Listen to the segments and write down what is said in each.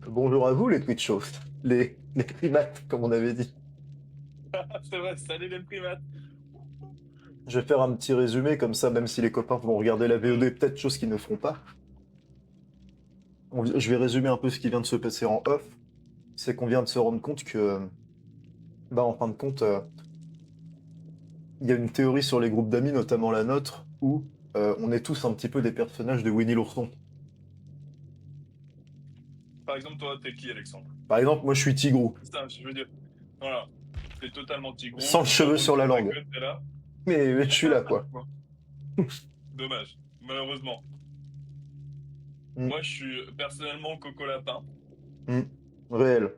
Bonjour à vous les Twitchos, les primates, comme on avait dit. C'est vrai, salut les primates. Je vais faire un petit résumé, comme ça, même si les copains vont regarder la Hmm. VOD, peut-être chose qu'ils ne feront pas. Je vais résumer un peu ce qui vient de se passer en off. C'est qu'on vient de se rendre compte que, en fin de compte, il y a une théorie sur les groupes d'amis, notamment la nôtre, où on est tous un petit peu des personnages de Winnie l'ourson. Par exemple, toi, t'es qui, Alexandre? Par exemple, moi je suis Tigrou, C'est ça, je veux dire. Voilà. T'es totalement sans tigrou, le tu vois cheveu pas où sur la tu ta langue. gueule, t'es là. Mais je suis là, quoi. Bon, dommage, malheureusement. Hmm, Moi, je suis personnellement Coco Lapin. hmm, réel.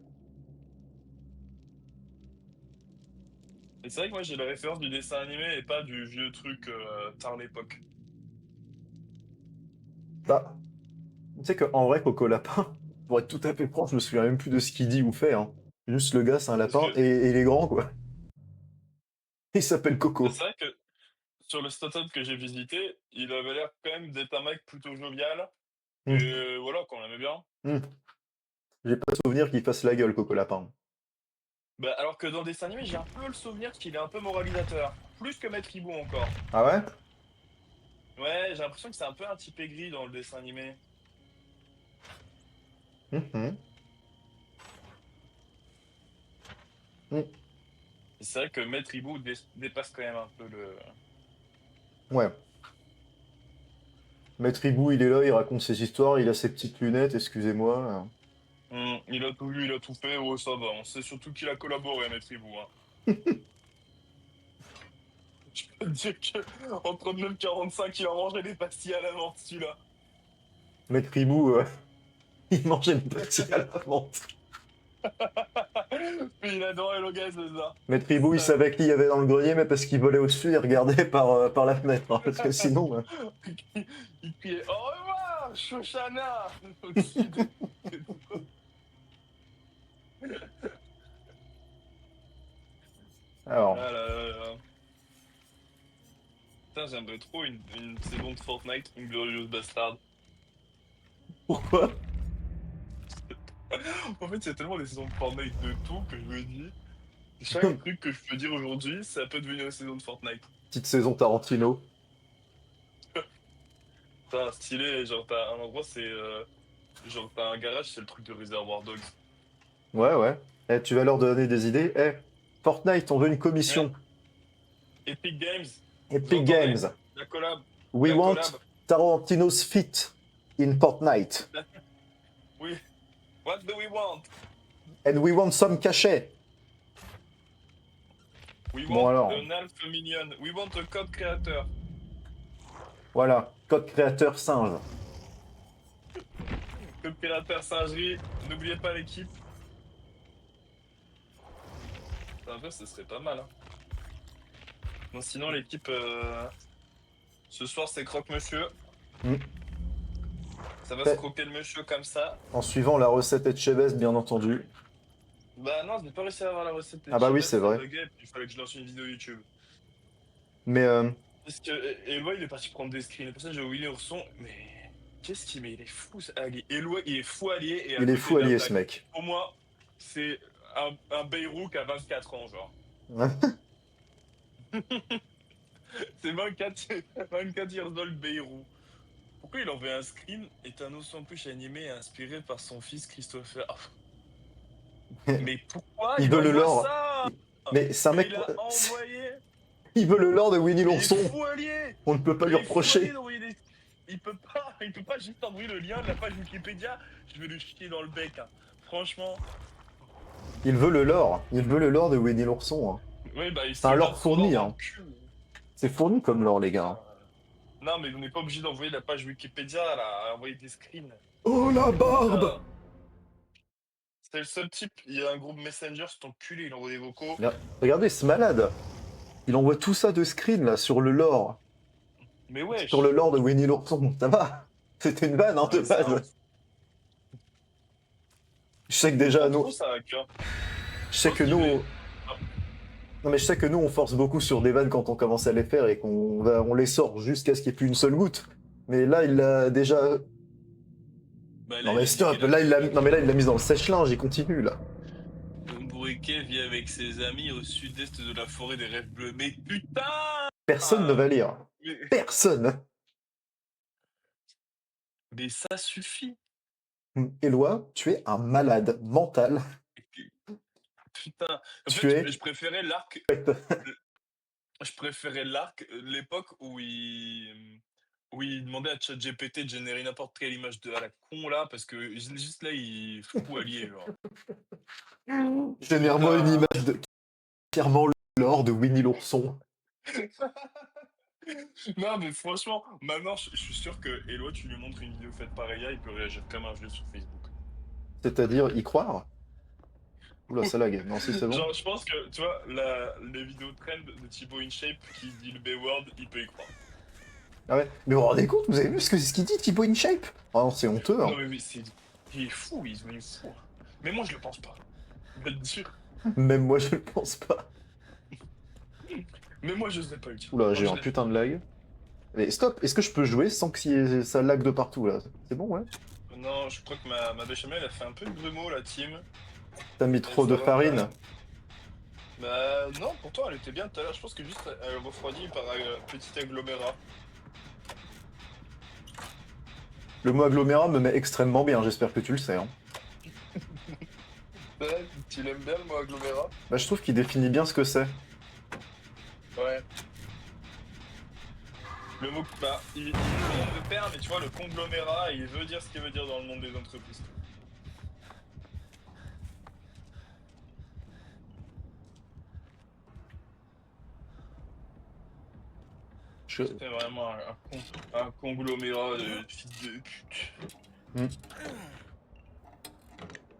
Et c'est vrai que moi, j'ai la référence du dessin animé et pas du vieux truc tard l'époque. Bah, tu sais qu'en vrai, Coco Lapin, pour être tout à fait franc, je me souviens même plus de ce qu'il dit ou fait, hein. Juste le gars, c'est un Parce lapin que et il est grand, quoi. Il s'appelle c'est Coco. vrai que sur le startup que j'ai visité, il avait l'air quand même d'être un mec plutôt jovial. Hmm, Et voilà, qu'on aimait bien. hmm. J'ai pas souvenir qu'il fasse la gueule, Coco Lapin. Bah, alors que dans le dessin animé, j'ai un peu le souvenir qu'il est un peu moralisateur. Plus que Maître Hibou encore. Ah ouais? Ouais, j'ai l'impression que c'est un peu un type aigri dans le dessin animé. Mhm, hmm. Et c'est vrai que Maître Hibou dépasse quand même un peu le. Ouais. Maître Hibou, il est là, il raconte ses histoires, il a ses petites lunettes, excusez-moi. Il a tout vu, il a tout fait, oh ça va. On sait surtout qu'il a collaboré, Maître Hibou, hein. Je peux te dire que en 39-45, il en mangeait des pastilles à la menthe, celui-là. Maître Hibou, il mangeait une pastille à la menthe. Puis il adorait le gaz, c'est ça. Maître C'est Hibou, il ça. savait qui il y avait dans le grenier, mais parce qu'il volait au-dessus, il regardait par la fenêtre, hein, parce que sinon... Il criait au revoir, Shoshana! Au-dessus des toits. Alors, Ah là là là. Putain, j'aimerais trop une saison de Fortnite, Inglorious Bastard. pourquoi? En fait, il y a tellement des saisons de Fortnite de tout que je me dis, chaque truc que je peux dire aujourd'hui, ça peut devenir une saison de Fortnite. Petite saison Tarantino. T'as un stylé, genre t'as un endroit, c'est genre t'as un garage, c'est le truc de Reservoir Dogs. Ouais, ouais. Eh, tu vas leur donner des idées. Eh, Fortnite, on veut une Ouais. commission. Epic Games, vous Epic entendez? Games. La collab, We la want collab. Tarantino's feet in Fortnite. Oui. What do we want? And we want some cachet. We Bon want alors, an alpha minion. We want a code créateur. voilà. Code créateur singe. Code créateur singerie. N'oubliez pas l'équipe. En vrai, ce serait pas mal, hein. Non, sinon, l'équipe, ce soir, c'est croque-monsieur. Hmm. Ça va se Eh, croquer le monsieur comme ça. en suivant la recette Etchebest, bien entendu. Bah non, je n'ai pas réussi à avoir la recette des Ah bah oui, Chebet, c'est ça vrai. buguait, et puis il fallait que je lance une vidéo YouTube. Mais Parce que Eloi, il est parti prendre des screens. Et pour ça, j'ai Willy Ourson, mais qu'est-ce qu'il met? Il est fou, ça. Eloi, il est fou allié, et à il est côté fou allié, ce d'attaque. mec. Pour moi, c'est un Beyrouth à 24 ans, genre. C'est 24 years old Beyrouth. Pourquoi il envoie un screen et un ours en peluche animé inspiré par son fils Christopher? Ah, mais pourquoi Il il veut le envoie lore. ça? Mais c'est un Mais mec. il a envoyé. Il veut le lore de Winnie Mais il est l'ourson. fou allié. On ne peut pas Mais lui il est fou allié reprocher. d'envoyer des. Il peut pas juste envoyer le lien de la page Wikipédia. Je vais le chier dans le bec, hein. Franchement. Il veut le lore. Il veut le lore de Winnie l'ourson, hein. Oui, bah il C'est un se lore garde son or fourni, dans le hein. cul. C'est fourni comme lore, les gars. Non, mais on n'est pas obligé d'envoyer la page Wikipédia là, à envoyer des screens. Oh la barbe! Putain. C'est le seul type, il y a un groupe Messenger, c'est enculé, il envoie des vocaux. Regardez ce malade. Il envoie tout ça de screen là sur le lore. Mais Sur le wesh! lore de Winnie l'ourson. Ça va? C'était une vanne, hein, Non de mais c'est un. base. Je sais que Il déjà, prend nous. trop ça à cœur. Je Je sais pense que qu'il est. nous. Non, mais je sais que nous, on force beaucoup sur des vannes quand on commence à les faire et on les sort jusqu'à ce qu'il n'y ait plus une seule goutte. Mais là, il l'a déjà. Bah là, Non il mais a niqué stop, la là il l'a team. non, mais là, il l'a mise dans le sèche-linge, il continue là. Bourriquet vit avec ses amis au sud-est de la forêt des rêves bleus. Mais putain! Personne ne va lire. Mais, Personne. mais ça suffit. Éloi, tu es un malade mental. Putain. En Tu fait, es. je préférais l'arc. Je préférais l'arc, l'époque où il demandait à ChatGPT de générer n'importe quelle image de à la con là, parce que juste là, il fout allié, genre. Génère-moi une Putain. image de clairement l'or de Winnie l'ourson. Non, mais franchement, maintenant, je suis sûr que Eloi, tu lui montres une vidéo faite par IA, il peut réagir comme un vieux sur Facebook. C'est-à-dire y croire? Oula, ça lag. Non, si c'est bon. Genre, je pense que, tu vois, les vidéos trend de Thibaut InShape qui dit le B-word, il peut y croire. Ah ouais. Mais vous vous rendez compte, vous avez vu ce qu'il dit, Thibaut InShape? Ah non, c'est honteux, hein. Non, mais oui, il est fou, il est devenu fou. Mais moi, je le pense pas. Je vais te dire. Même moi, je le pense pas. Mais moi, je sais pas le dire. Oula, Moi, j'ai je un l'ai. putain de lag. Mais stop, est-ce que je peux jouer sans que ça lag de partout là? C'est bon, ouais? Non, je crois que ma béchamel a fait un peu de grumeau, la team. T'as mis Et trop ça de va pas. farine? Bah, non, pourtant, elle était bien tout à l'heure. Je pense que juste, elle refroidit par petit agglomérat. Le mot agglomérat me met extrêmement bien, j'espère que tu le sais, hein. Ouais, tu l'aimes bien le mot agglomérat? Bah, je trouve qu'il définit bien ce que c'est. Ouais. Le mot, bah, il est le terme, mais tu vois, le conglomérat, il veut dire ce qu'il veut dire dans le monde des entreprises. Je- C'était vraiment un conglomérat de fils de pute. Hmm.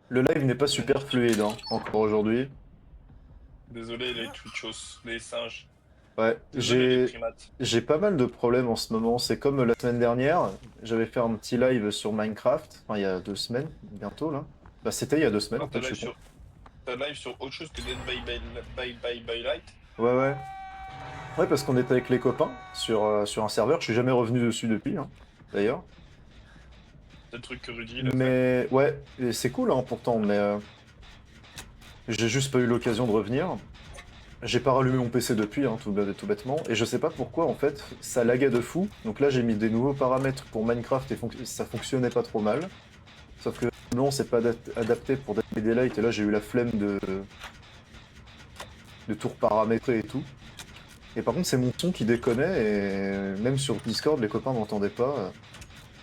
Le live n'est pas super Magnifique. fluide, hein, encore aujourd'hui. Désolé les twitchos, les singes. Ouais, Désolé les primates. j'ai pas mal de problèmes en ce moment. C'est comme la semaine dernière, j'avais fait un petit live sur Minecraft, enfin il y a 2 semaines, bientôt là. Bah c'était il y a 2 semaines Ah, en fait, je suis con. t'as live sur autre chose que Dead by Light? Ouais, ouais. Ouais, parce qu'on était avec les copains sur un serveur, je suis jamais revenu dessus depuis, hein, d'ailleurs. C'est le truc que Rudy il a fait. Mais ouais, et c'est cool hein, pourtant, mais j'ai juste pas eu l'occasion de revenir. J'ai pas rallumé mon PC depuis, hein, tout bêtement, et je sais pas pourquoi en fait, ça laguait de fou. Donc là j'ai mis des nouveaux paramètres pour Minecraft et ça fonctionnait pas trop mal. Sauf que non, c'est pas adapté pour Dead by Daylight, et là j'ai eu la flemme de tout reparamétrer et tout. Et par contre c'est mon son qui déconnait, et même sur Discord les copains m'entendaient pas.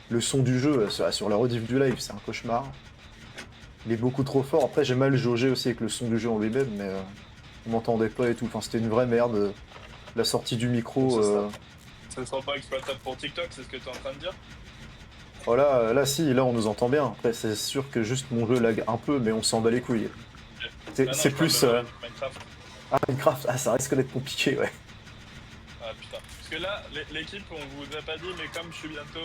Le son du jeu sur la rediff du live, c'est un cauchemar. Il est beaucoup trop fort. Après j'ai mal jaugé aussi avec le son du jeu en lui-même, mais on m'entendait pas et tout. Enfin c'était une vraie merde. La sortie du Donc micro, ça sera pas exploitable pour TikTok, c'est ce que t'es en train de dire? voilà, là si, là on nous entend bien. Après c'est sûr que juste mon jeu lag un peu, mais on s'en bat les couilles. Ok. C'est Ah non, c'est je parle de plus... la rediff Minecraft. Ah, Minecraft, ah ça risque d'être compliqué, ouais. Ah putain. Parce que là, l'équipe, on vous a pas dit, mais comme je suis bientôt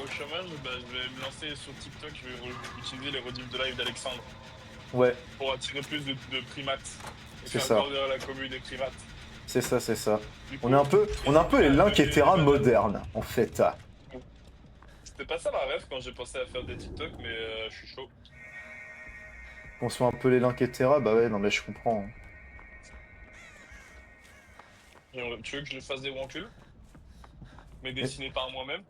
au chômage, bah, je vais me lancer sur TikTok, je vais utiliser les rediffs de live d'Alexandre Ouais, pour attirer plus de primates et c'est faire ça. grandir la commune des primates. C'est ça, c'est ça. Du On coup, est un peu, on est un peu les Link et Terra modernes, en fait. c'était pas ça ma rêve quand j'ai pensé à faire des TikTok, mais je suis chaud. Qu'on soit un peu les Link et Terra, bah ouais, non mais je comprends, hein. Tu veux que je fasse des roncules, mais Mais- dessinés par moi-même?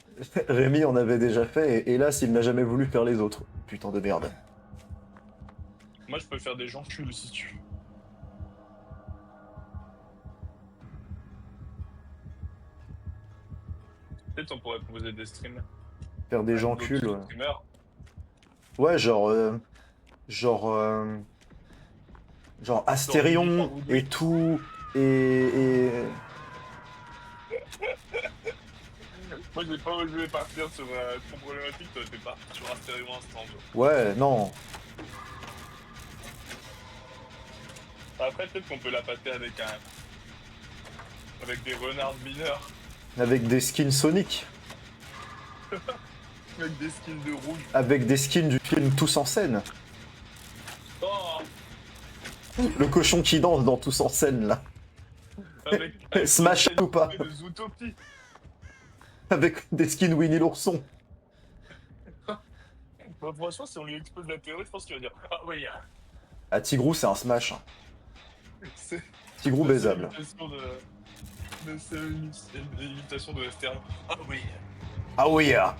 Rémi en avait déjà fait, et hélas, il n'a jamais voulu faire les autres. Putain de merde. Moi, je peux faire des joncules si tu veux. Peut-être on pourrait proposer des streams Faire des à gens d'autres culs, ouais. streamers. Ouais, genre, genre Genre Rudy Astérion et Charoudi. tout, et... Moi, j'ai pas osé partir sur trop problématique, toi, t'es parti sur un stéréo instant. Ouais, non. Après, peut-être qu'on peut la pâter avec des renards mineurs, Avec des skins Sonic. avec des skins de rouge. Avec des skins du film Tous en scène. Oh, Le cochon qui danse dans Tous en scène, là. avec Smash des ou pas? de Zootopie. Avec des skins Winnie l'ourson. Bah, franchement, si on lui expose la théorie, je pense qu'il va dire ah oui, Ah, Tigrou, c'est un smash, hein. c'est Tigrou la seule baisable. imitation de seule imitation de western. Ah oui. Ah oui, ah.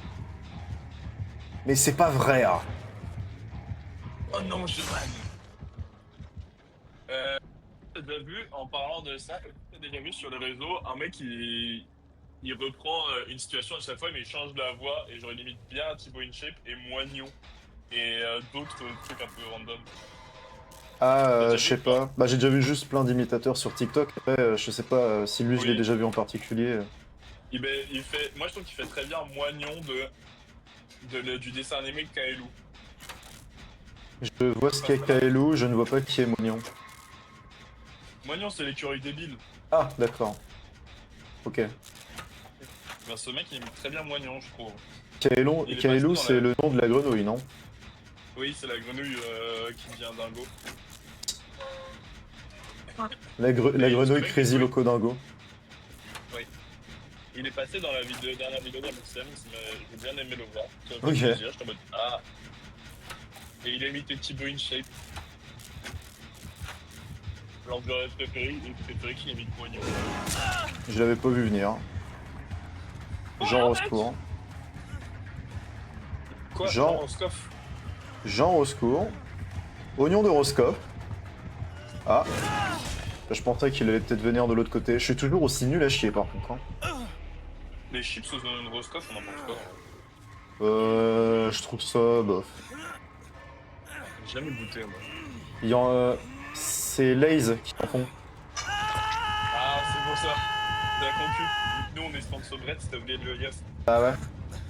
Mais c'est pas vrai, ah. Oh non, Johan. T'as déjà vu, en parlant de ça, t'as déjà vu sur les réseaux un mec il reprend une situation à chaque fois, mais il change la voix et genre il imite bien Thibaut InShape et Moignon et d'autres trucs un peu random. Ah, T'as déjà je vu sais ou pas? pas. Bah, j'ai déjà vu juste plein d'imitateurs sur TikTok. Après, je sais pas si lui, je l'ai Oui. déjà vu en particulier. Il fait, moi je trouve qu'il fait très bien Moignon du dessin animé Kaelou. Je vois ce Parce qu'est que Kaelou, je ne vois pas qui est Mognon. Moignon c'est l'écureuil débile. Ah, d'accord. Ok. Ben, ce mec il imite très bien Moignon, je trouve. Il est passé Kaelou, dans c'est la. le nom de la grenouille, non? Oui, c'est la grenouille qui devient dingo. La Et ce grenouille mec, des Crazy fois, Loco Dingo. oui. Il est passé dans la dernière vidéo d'Amixem, j'ai bien aimé le voir. Ça m'a fait Ok. plaisir, j'étais en mode ah. Et il a imité Thibaut InShape. Alors que j'aurais préféré qu'il imite Moignon. Je l'avais pas vu venir. Oh Jean au arrête. secours. Quoi, Jean Jean, Roscoff? Jean au secours. Oignon de Roscoff. Ah, je pensais qu'il allait peut-être venir de l'autre côté. Je suis toujours aussi nul à chier par contre, hein. Les chips aux oignons de Roscoff, on en pense quoi? Je trouve ça bof. J'ai jamais goûté, moi. Il y en, c'est Lay's qui en font. Ah, c'est pour ça. La concu. Vu que nous, on est sponsor Brett, t'as oublié de le dire. Ah ouais.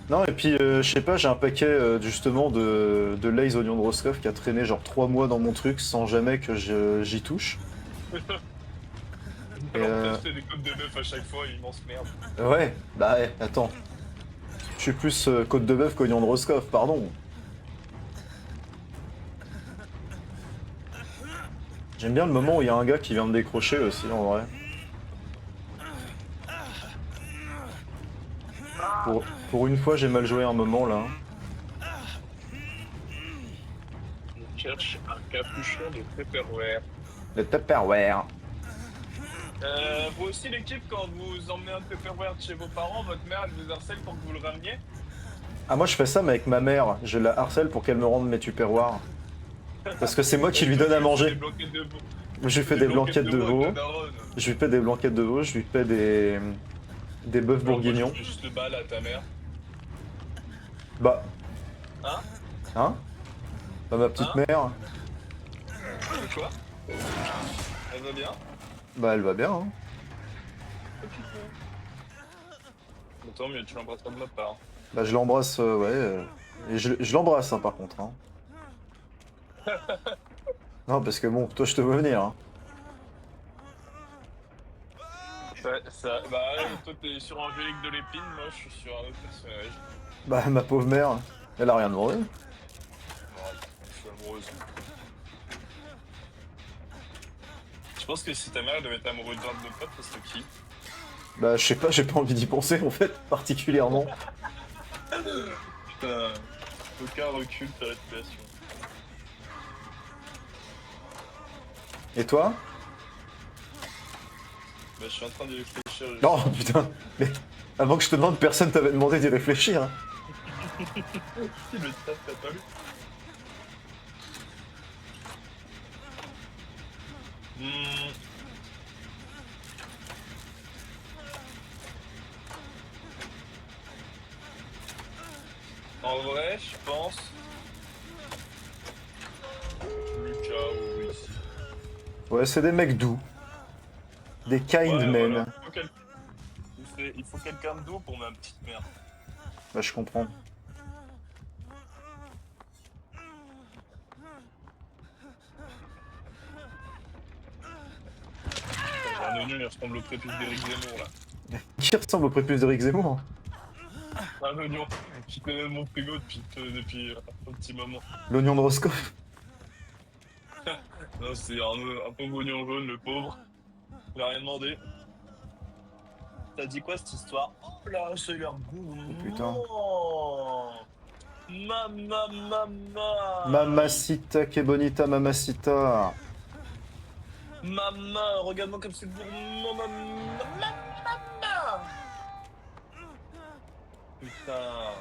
Non, et puis, je sais pas, j'ai un paquet justement de Lay's oignon de Roscoff qui a traîné genre 3 mois dans mon truc sans jamais que j'y touche. Et Alors, t'as acheté des côtes de bœuf à chaque fois, immense merde. ouais, bah ouais, attends. Je suis plus côte de bœuf qu'oignon de Roscoff, pardon. J'aime bien le moment où il y a un gars qui vient me décrocher aussi, en vrai. Pour une fois, j'ai mal joué un moment là. Je cherche un capuchon de Tupperware. Le Tupperware. Vous aussi, l'équipe, quand vous emmenez un Tupperware de chez vos parents, votre mère, elle vous harcèle pour que vous le rameniez? Ah, moi je fais ça, mais avec ma mère. Je la harcèle pour qu'elle me rende mes Tupperwares. Parce que c'est moi qui Et lui toi, donne à tu lui fais des manger. blanquettes de veau. Je Tu lui fais fais des des blanquettes blanquettes de de veau avec ta veau. daronne. Je lui fais des blanquettes de veau. Je lui fais des bœufs Alors, moi, je bourguignons. fais juste le bal à ta mère. Bah, Hein? hein? Bah, ma petite Hein? mère. Quoi? Elle va bien? Bah, elle va bien, hein. Bon, tant mieux, tu l'embrasseras de ma part. Bah, je l'embrasse, ouais. Et je l'embrasse, hein, par contre, hein. Non, parce que bon, toi, je te vois venir, hein. Bah, ouais, toi, t'es sur Angélique de l'Épine, moi, je suis sur un autre personnage. Bah, ma pauvre mère, elle a rien demandé. Bon, je suis amoureuse. Je pense que si ta mère devait être amoureuse d'un de nos potes, ce serait qui? Bah, je sais pas, j'ai pas envie d'y penser, en fait, particulièrement. Putain, aucun recul sur la situation. Et toi? Bah, je suis en train d'y réfléchir. Non, putain. Mais avant que je te demande, personne t'avait demandé d'y réfléchir, hein. Si, le chat, t'as pas lu? Hmm. En vrai, je pense. Lucas ou Luis. Ouais, c'est des mecs doux. Des kind Ouais, voilà. men. Il faut quelqu'un de doux pour ma petite mère. Bah, je comprends. J'ai un oignon, il ressemble au prépuce d'Éric Zemmour, là. Qui ressemble au prépuce d'Éric Zemmour? Un oignon qui connaît mon frigo depuis un petit moment. L'oignon de Roscoff? Non, c'est un pauvre oignon jaune, le pauvre. Il a rien demandé. T'as dit quoi cette histoire? Oh là, ça a l'air Oh putain. gourmand. Mama. Mamacita, que bonita mamacita. Mama, regarde-moi comme c'est gourmand, mama. Putain.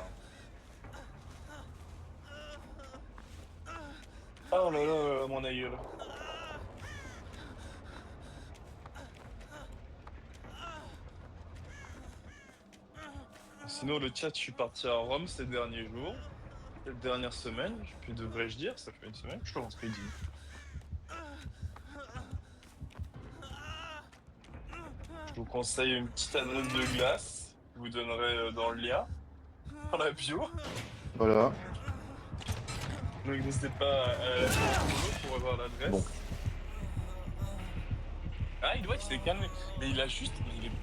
Oh là là, mon aïeul. Sinon, le chat, je suis parti à Rome ces derniers jours. Cette dernière semaine, puis devrais-je dire, ça fait une semaine que je suis en trading. Je vous conseille une petite adresse de glace. Je vous donnerai dans le lien, dans la bio. Voilà. Donc n'hésitez pas à la follow pour avoir Bon. l'adresse. Ah, il doit, il s'est calmé. Mais il a juste,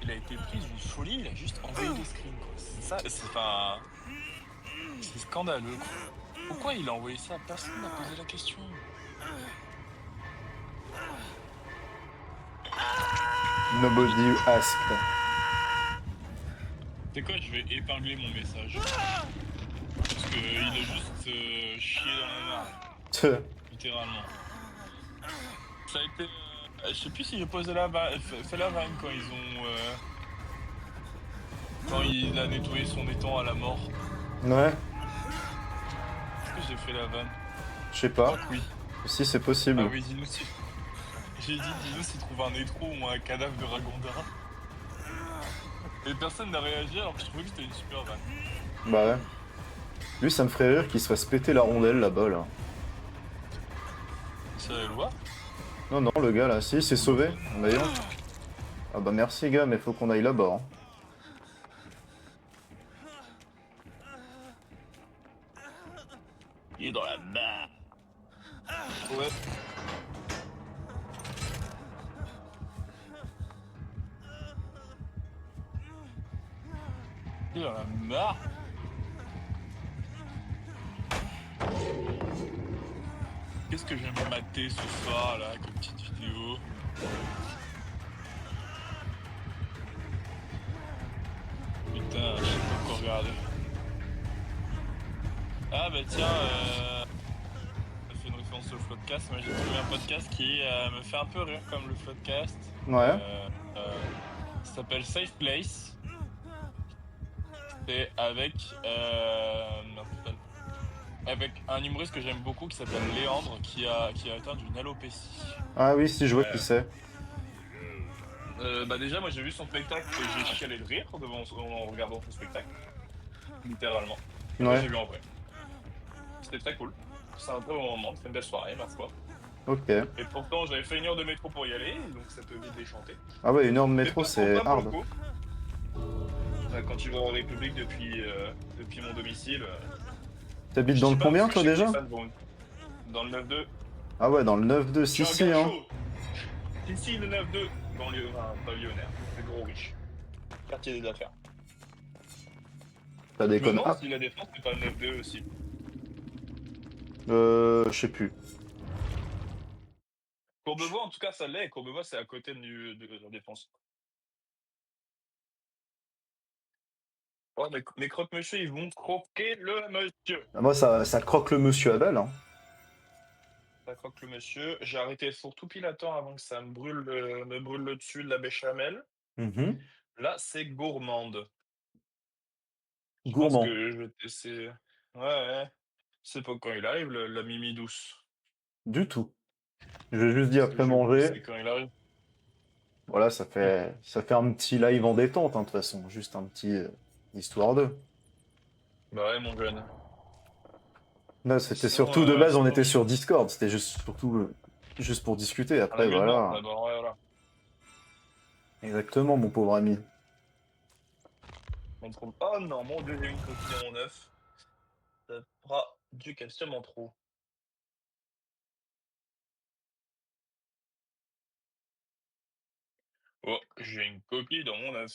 il a été pris d'une folie, il a juste envoyé des screens, quoi. C'est ça, c'est pas. C'est scandaleux, quoi. Pourquoi il a envoyé ça? Personne n'a posé la question. Nobody asked. C'est quoi, je vais épingler mon message. Parce que il a juste chié dans la mare, littéralement. Ça a été. Je sais plus si j'ai posé fait la vanne quand ils ont. Quand il a nettoyé son étang à la mort. Ouais, Est-ce que j'ai fait la vanne? je sais Je crois pas. que oui. Si, c'est Ah possible. oui, dis-nous si. J'ai dit, dis-nous s'il trouve un étron ou un cadavre de Ragondara. Et personne n'a réagi alors que je trouvais que c'était une super vanne. Bah ouais. Lui, ça me ferait rire qu'il se fasse péter la rondelle là-bas, là. C'est la loi? Non, non, le gars là, si, il s'est sauvé. D'ailleurs. Ah bah merci, gars, mais faut qu'on aille là-bas. Hein. Il est dans la mare. Ouais. Il est dans la mare. Qu'est-ce que j'aime mater ce soir là, comme petite vidéo? Putain, je sais pas quoi regarder. Ah bah tiens, ça fait une référence au Floodcast. Moi j'ai trouvé un podcast qui me fait un peu rire comme le Floodcast. Ouais. Ça s'appelle Safe Place. C'est avec, merde, avec un humoriste que j'aime beaucoup qui s'appelle Léandre qui a atteint d'une alopécie. Ah oui, si, je vois qui c'est. Bah déjà moi j'ai vu son spectacle et j'ai chialé de rire en regardant son spectacle. Littéralement. Moi Ouais. j'ai vu en vrai. C'était très cool. C'est un très bon moment, c'est une belle soirée ma foi. Ok. Et pourtant j'avais fait 1 heure de métro pour y aller, donc ça peut vite déchanter. Ah ouais, 1 heure de Mais métro, pas pour c'est ça pour le hard. coup. Quand tu vas en République depuis mon domicile. T'habites Je dans dis le pas combien, parce que toi, je sais que les déjà? fans vont. Dans le 9-2. Ah ouais, dans le 9-2, Je suis si, un si, gars hein. chaud. Ici le 9-2, banlieue, enfin, pavillonnaire, c'est gros riche. Quartier des affaires. Ça Je me déconne. demande Ah, si la défense c'est pas le 9-2 aussi. je sais plus. Courbevoie en tout cas ça l'est, et Courbevoie c'est à côté de la défense. Oh, mes croque-monsieur ils vont croquer le monsieur. Ah, moi, ça croque le monsieur Abel, hein. Ça croque le monsieur. J'ai arrêté pour tout pile à temps avant que ça me brûle le dessus de la béchamel. Mhm. Là c'est gourmande. Je pense Gourmand. que je vais tester. Ouais, ouais. C'est pas quand il arrive, la Mimi douce. Du tout. Je vais juste dire Ce que après je goûte, manger. c'est quand il arrive. Voilà, ça fait un petit live en détente, hein, de toute façon. Juste un petit histoire de. Bah ouais, mon jeune. Là, Et c'était sinon, surtout de base, on était j'ai sur Discord. C'était juste surtout juste pour discuter. un Après, amusement. voilà. D'abord, ouais, voilà. Exactement, mon pauvre ami. On trouve. Oh non, mon dieu, j'ai une coquille dans mon œuf. Ça fera du calcium en trop. Oh, j'ai une coquille dans mon œuf.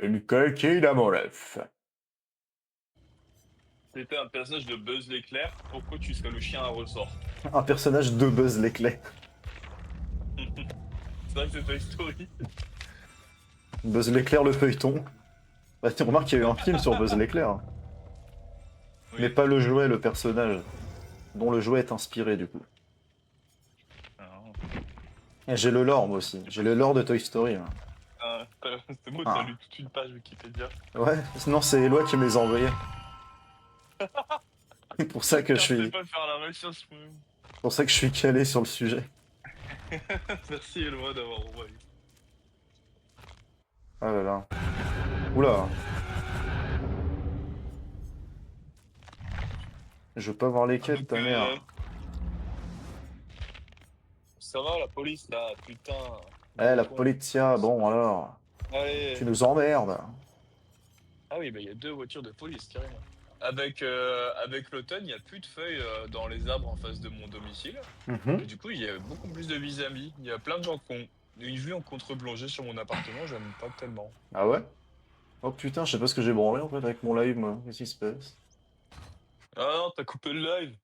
Une coquille à mon ref. C'était un personnage de Buzz l'éclair. Pourquoi tu serais le chien à ressort? Un personnage de Buzz l'éclair. C'est vrai que c'est Toy Story. Buzz l'éclair, le feuilleton. Bah, tu remarques qu'il y a eu un film sur Buzz l'éclair. Mais Oui. pas le jouet, le personnage, dont le jouet est inspiré du coup. Ah, Et j'ai le lore moi aussi, j'ai le lore de Toy Story. Hein. c'est beau, t'as Ah. lu toute une page Wikipédia. Ouais, non, c'est Eloi qui me les a envoyés. C'est pour ça que je Car je sais suis, pas faire la recherche moi-même. pour ça que je suis calé sur le sujet. Merci Eloi d'avoir envoyé. Ah là là. Oula, je veux pas voir les Ah, quêtes, donc, ta mère. ça va la police là, putain. Eh, Gros la con. polizia, bon alors, tu Allez. nous emmerdes. Ah oui, bah il y a deux voitures de police carrément. Avec l'automne, il n'y a plus de feuilles dans les arbres en face de mon domicile. Et Mhm. du coup, il y a beaucoup plus de vis-à-vis. Il y a plein de gens qui ont une vue en contre-plongée sur mon appartement, j'aime pas tellement. Ah ouais? Oh putain, je sais pas ce que j'ai branlé en fait avec mon live, moi. Qu'est-ce qui se passe? Ah non, t'as coupé le live.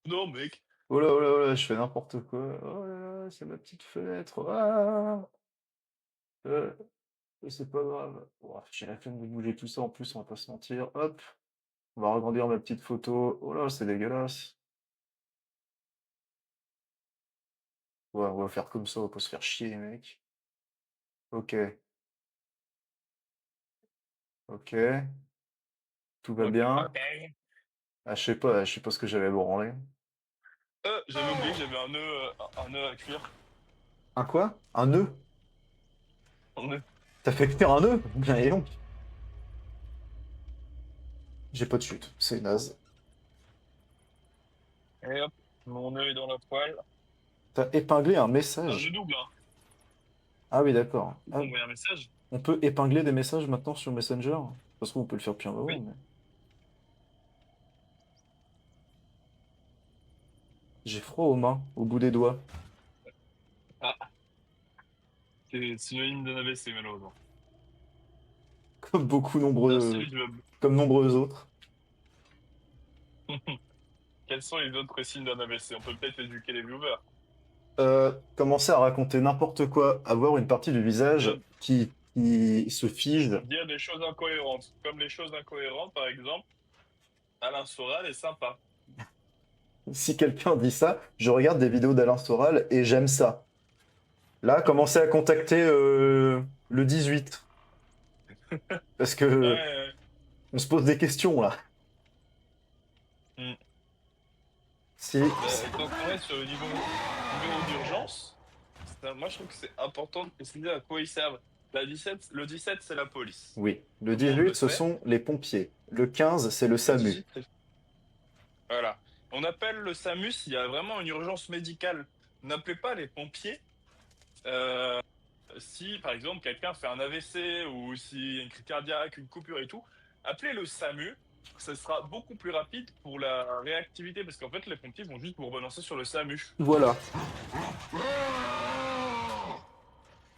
Non, mec. Oh là, oh là, oh là, je fais n'importe quoi. Oh là là, c'est ma petite fenêtre. Ah, euh, c'est pas grave. Ouah, j'ai la flemme de bouger tout ça en plus, on va pas se mentir. Hop, on va agrandir ma petite photo. Oh là, c'est dégueulasse. Ouais, on va faire comme ça, on va pas se faire chier, les mecs. Ok, ok, tout va Ok, bien. ok. Ah, je sais pas ce que j'avais branlé. J'avais oublié que j'avais un nœud à cuire. Un quoi? Un nœud? Un nœud. T'as fait cuire un nœud? Bien, et donc. J'ai pas de chute, c'est naze. Et hop, mon nœud est dans la poêle. T'as épinglé un Un nœud message. double, hein. Ah oui, d'accord. Tu Ah, peux envoyer un message. on peut épingler des messages maintenant sur Messenger? Parce qu'on peut le faire depuis un moment, Oui. mais... J'ai froid aux mains, au bout des doigts. Ah, c'est synonyme d'un AVC, malheureusement. Comme beaucoup Merci, nombreux... Job. Comme nombreux autres. Quels sont les autres signes d'un AVC? On peut peut-être éduquer les viewers. Commencer à raconter n'importe quoi, avoir une partie du visage Dire, qui se fige. dire des choses incohérentes. Comme les choses incohérentes, par exemple, Alain Soral est sympa. Si quelqu'un dit ça, je regarde des vidéos d'Alain Soral et j'aime ça. Là, commencer à contacter le 18. Parce que Ouais. on se pose des questions, là. Hmm. Si... Bah, tant qu'on est sur le numéro d'urgence, moi je trouve que c'est important de préciser à quoi ils servent. Le 17, c'est la police. Oui. Le Tout le monde 18, le ce sait. sont les pompiers. Le 15, c'est le Le SAMU. 18, voilà. On appelle le SAMU s'il y a vraiment une urgence médicale. N'appelez pas les pompiers euh, si, par exemple, quelqu'un fait un AVC ou s'il y a une crise cardiaque, une coupure et tout. Appelez le SAMU. Ce sera beaucoup plus rapide pour la réactivité parce qu'en fait, les pompiers vont juste vous rebalancer sur le SAMU. Voilà.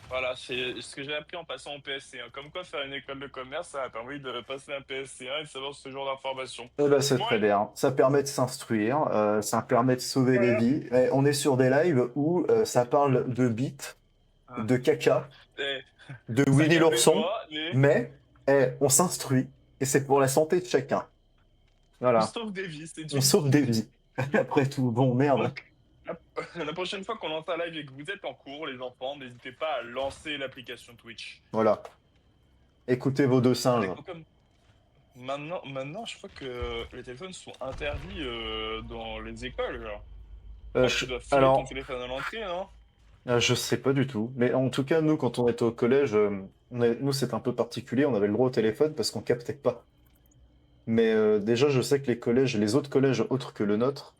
Voilà, c'est ce que j'ai appris en passant en PSC1. Comme quoi, faire une école de commerce, ça a permis de passer un PSC1 et de savoir ce genre d'informations. Eh ben, c'est très Ouais, bien. Ça permet de s'instruire, ça permet de sauver des voilà. vies. Et on est sur des lives où ça parle de bites, Ah. de caca, Eh, de ça Winnie calme les l'ourson, doigts, mais mais on s'instruit et c'est pour la santé de chacun. on Voilà. sauve des vies, c'est On une sauve des santé. vies. Après tout, bon, merde. Donc, la, la prochaine fois qu'on lance un live et que vous êtes en cours, les enfants, n'hésitez pas à lancer l'application Twitch. Voilà. Écoutez vos deux singes. C'est comme maintenant, je crois que les téléphones sont interdits dans les écoles. Genre. Je crois que tu dois filer ton Alors, téléphone à l'entrée, non? je sais pas du tout. Mais en tout cas, nous, quand on était au collège, nous, c'était un peu particulier. On avait le droit au téléphone parce qu'on captait pas. Mais déjà, je sais que les collèges, les autres collèges autres que le nôtre,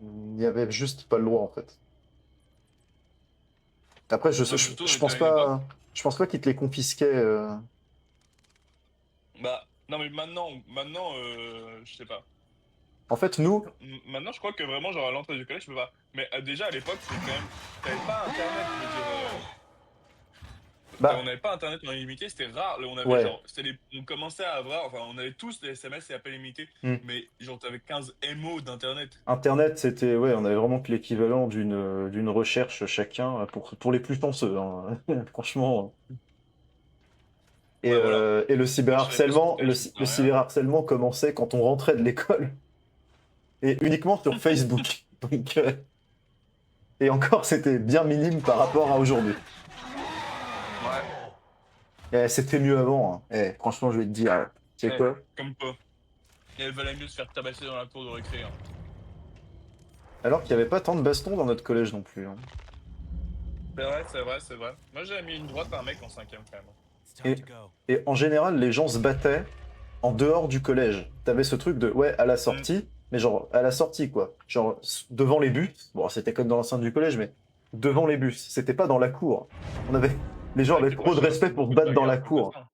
il n'y avait juste pas le droit, en fait. Après, Bah, plutôt, on était à une époque. je pense pas qu'ils te les confisquaient. Bah, non, mais maintenant, je sais pas. En fait, nous, Maintenant, je crois que vraiment, genre, à l'entrée du collège, je peux pas. Mais déjà, à l'époque, c'était quand même. T'avais pas Internet, je veux dire. On bah, n'avait pas Internet en illimité, c'était rare. Là, on avait ouais. genre. On commençait à avoir. Enfin, on avait tous des SMS et appels limités. Hmm. Mais genre, t'avais 15 MO d'Internet. Internet, c'était, ouais, on avait vraiment que l'équivalent d'une recherche chacun pour les plus chanceux, hein. Franchement. Ouais, voilà. Et le Moi, je savais pas sur cyberharcèlement, quel je sais le rien. cyberharcèlement commençait quand on rentrait de l'école. Et uniquement sur Facebook. Donc, et encore, c'était bien minime par rapport à aujourd'hui. Ouais. C'était mieux avant. Hein. Franchement, je vais te dire, tu sais Eh, quoi? comme quoi. Il valait mieux se faire tabasser dans la cour de récré. Hein. Alors qu'il n'y avait pas tant de bastons dans notre collège non plus. Hein. C'est vrai, c'est vrai, c'est vrai. Moi, j'avais mis une droite à un mec en cinquième quand même. Et, et en général, les gens se battaient en dehors du collège. T'avais ce truc de, ouais, à la Mm. sortie, mais genre, à la sortie, quoi. Genre, devant les bus. Bon, c'était comme dans l'enceinte du collège, mais devant les bus. C'était pas dans la cour. Les gens Ouais, avaient moi, trop de j'ai respect aussi pour se beaucoup de battre dans la bagarres comme cour. ça.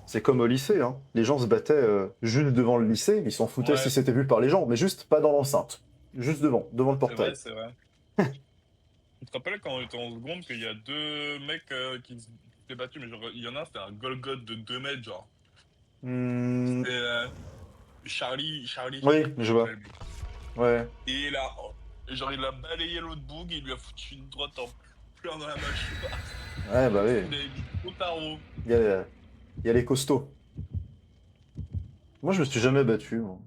C'est comme au lycée, hein. Les gens se battaient juste devant le lycée, ils s'en foutaient si Ouais, c'était vu par les gens, mais juste pas dans l'enceinte. Juste devant le c'est vrai, portail. c'est vrai. Tu te rappelles quand on était en seconde qu'il y a deux mecs qui s'étaient battus, mais genre, il y en a un, c'était un Golgoth de 2 mètres, genre. Hmm, C'était Charlie, oui, il je vois. s'appelle lui. Ouais. Et là, oh, genre, il a balayé l'autre boug, il lui a foutu une droite en plein dans la mâchoire. Ouais, bah oui. Il avait mis au tarot. Il y a les costauds. Moi, je me suis jamais battu, moi.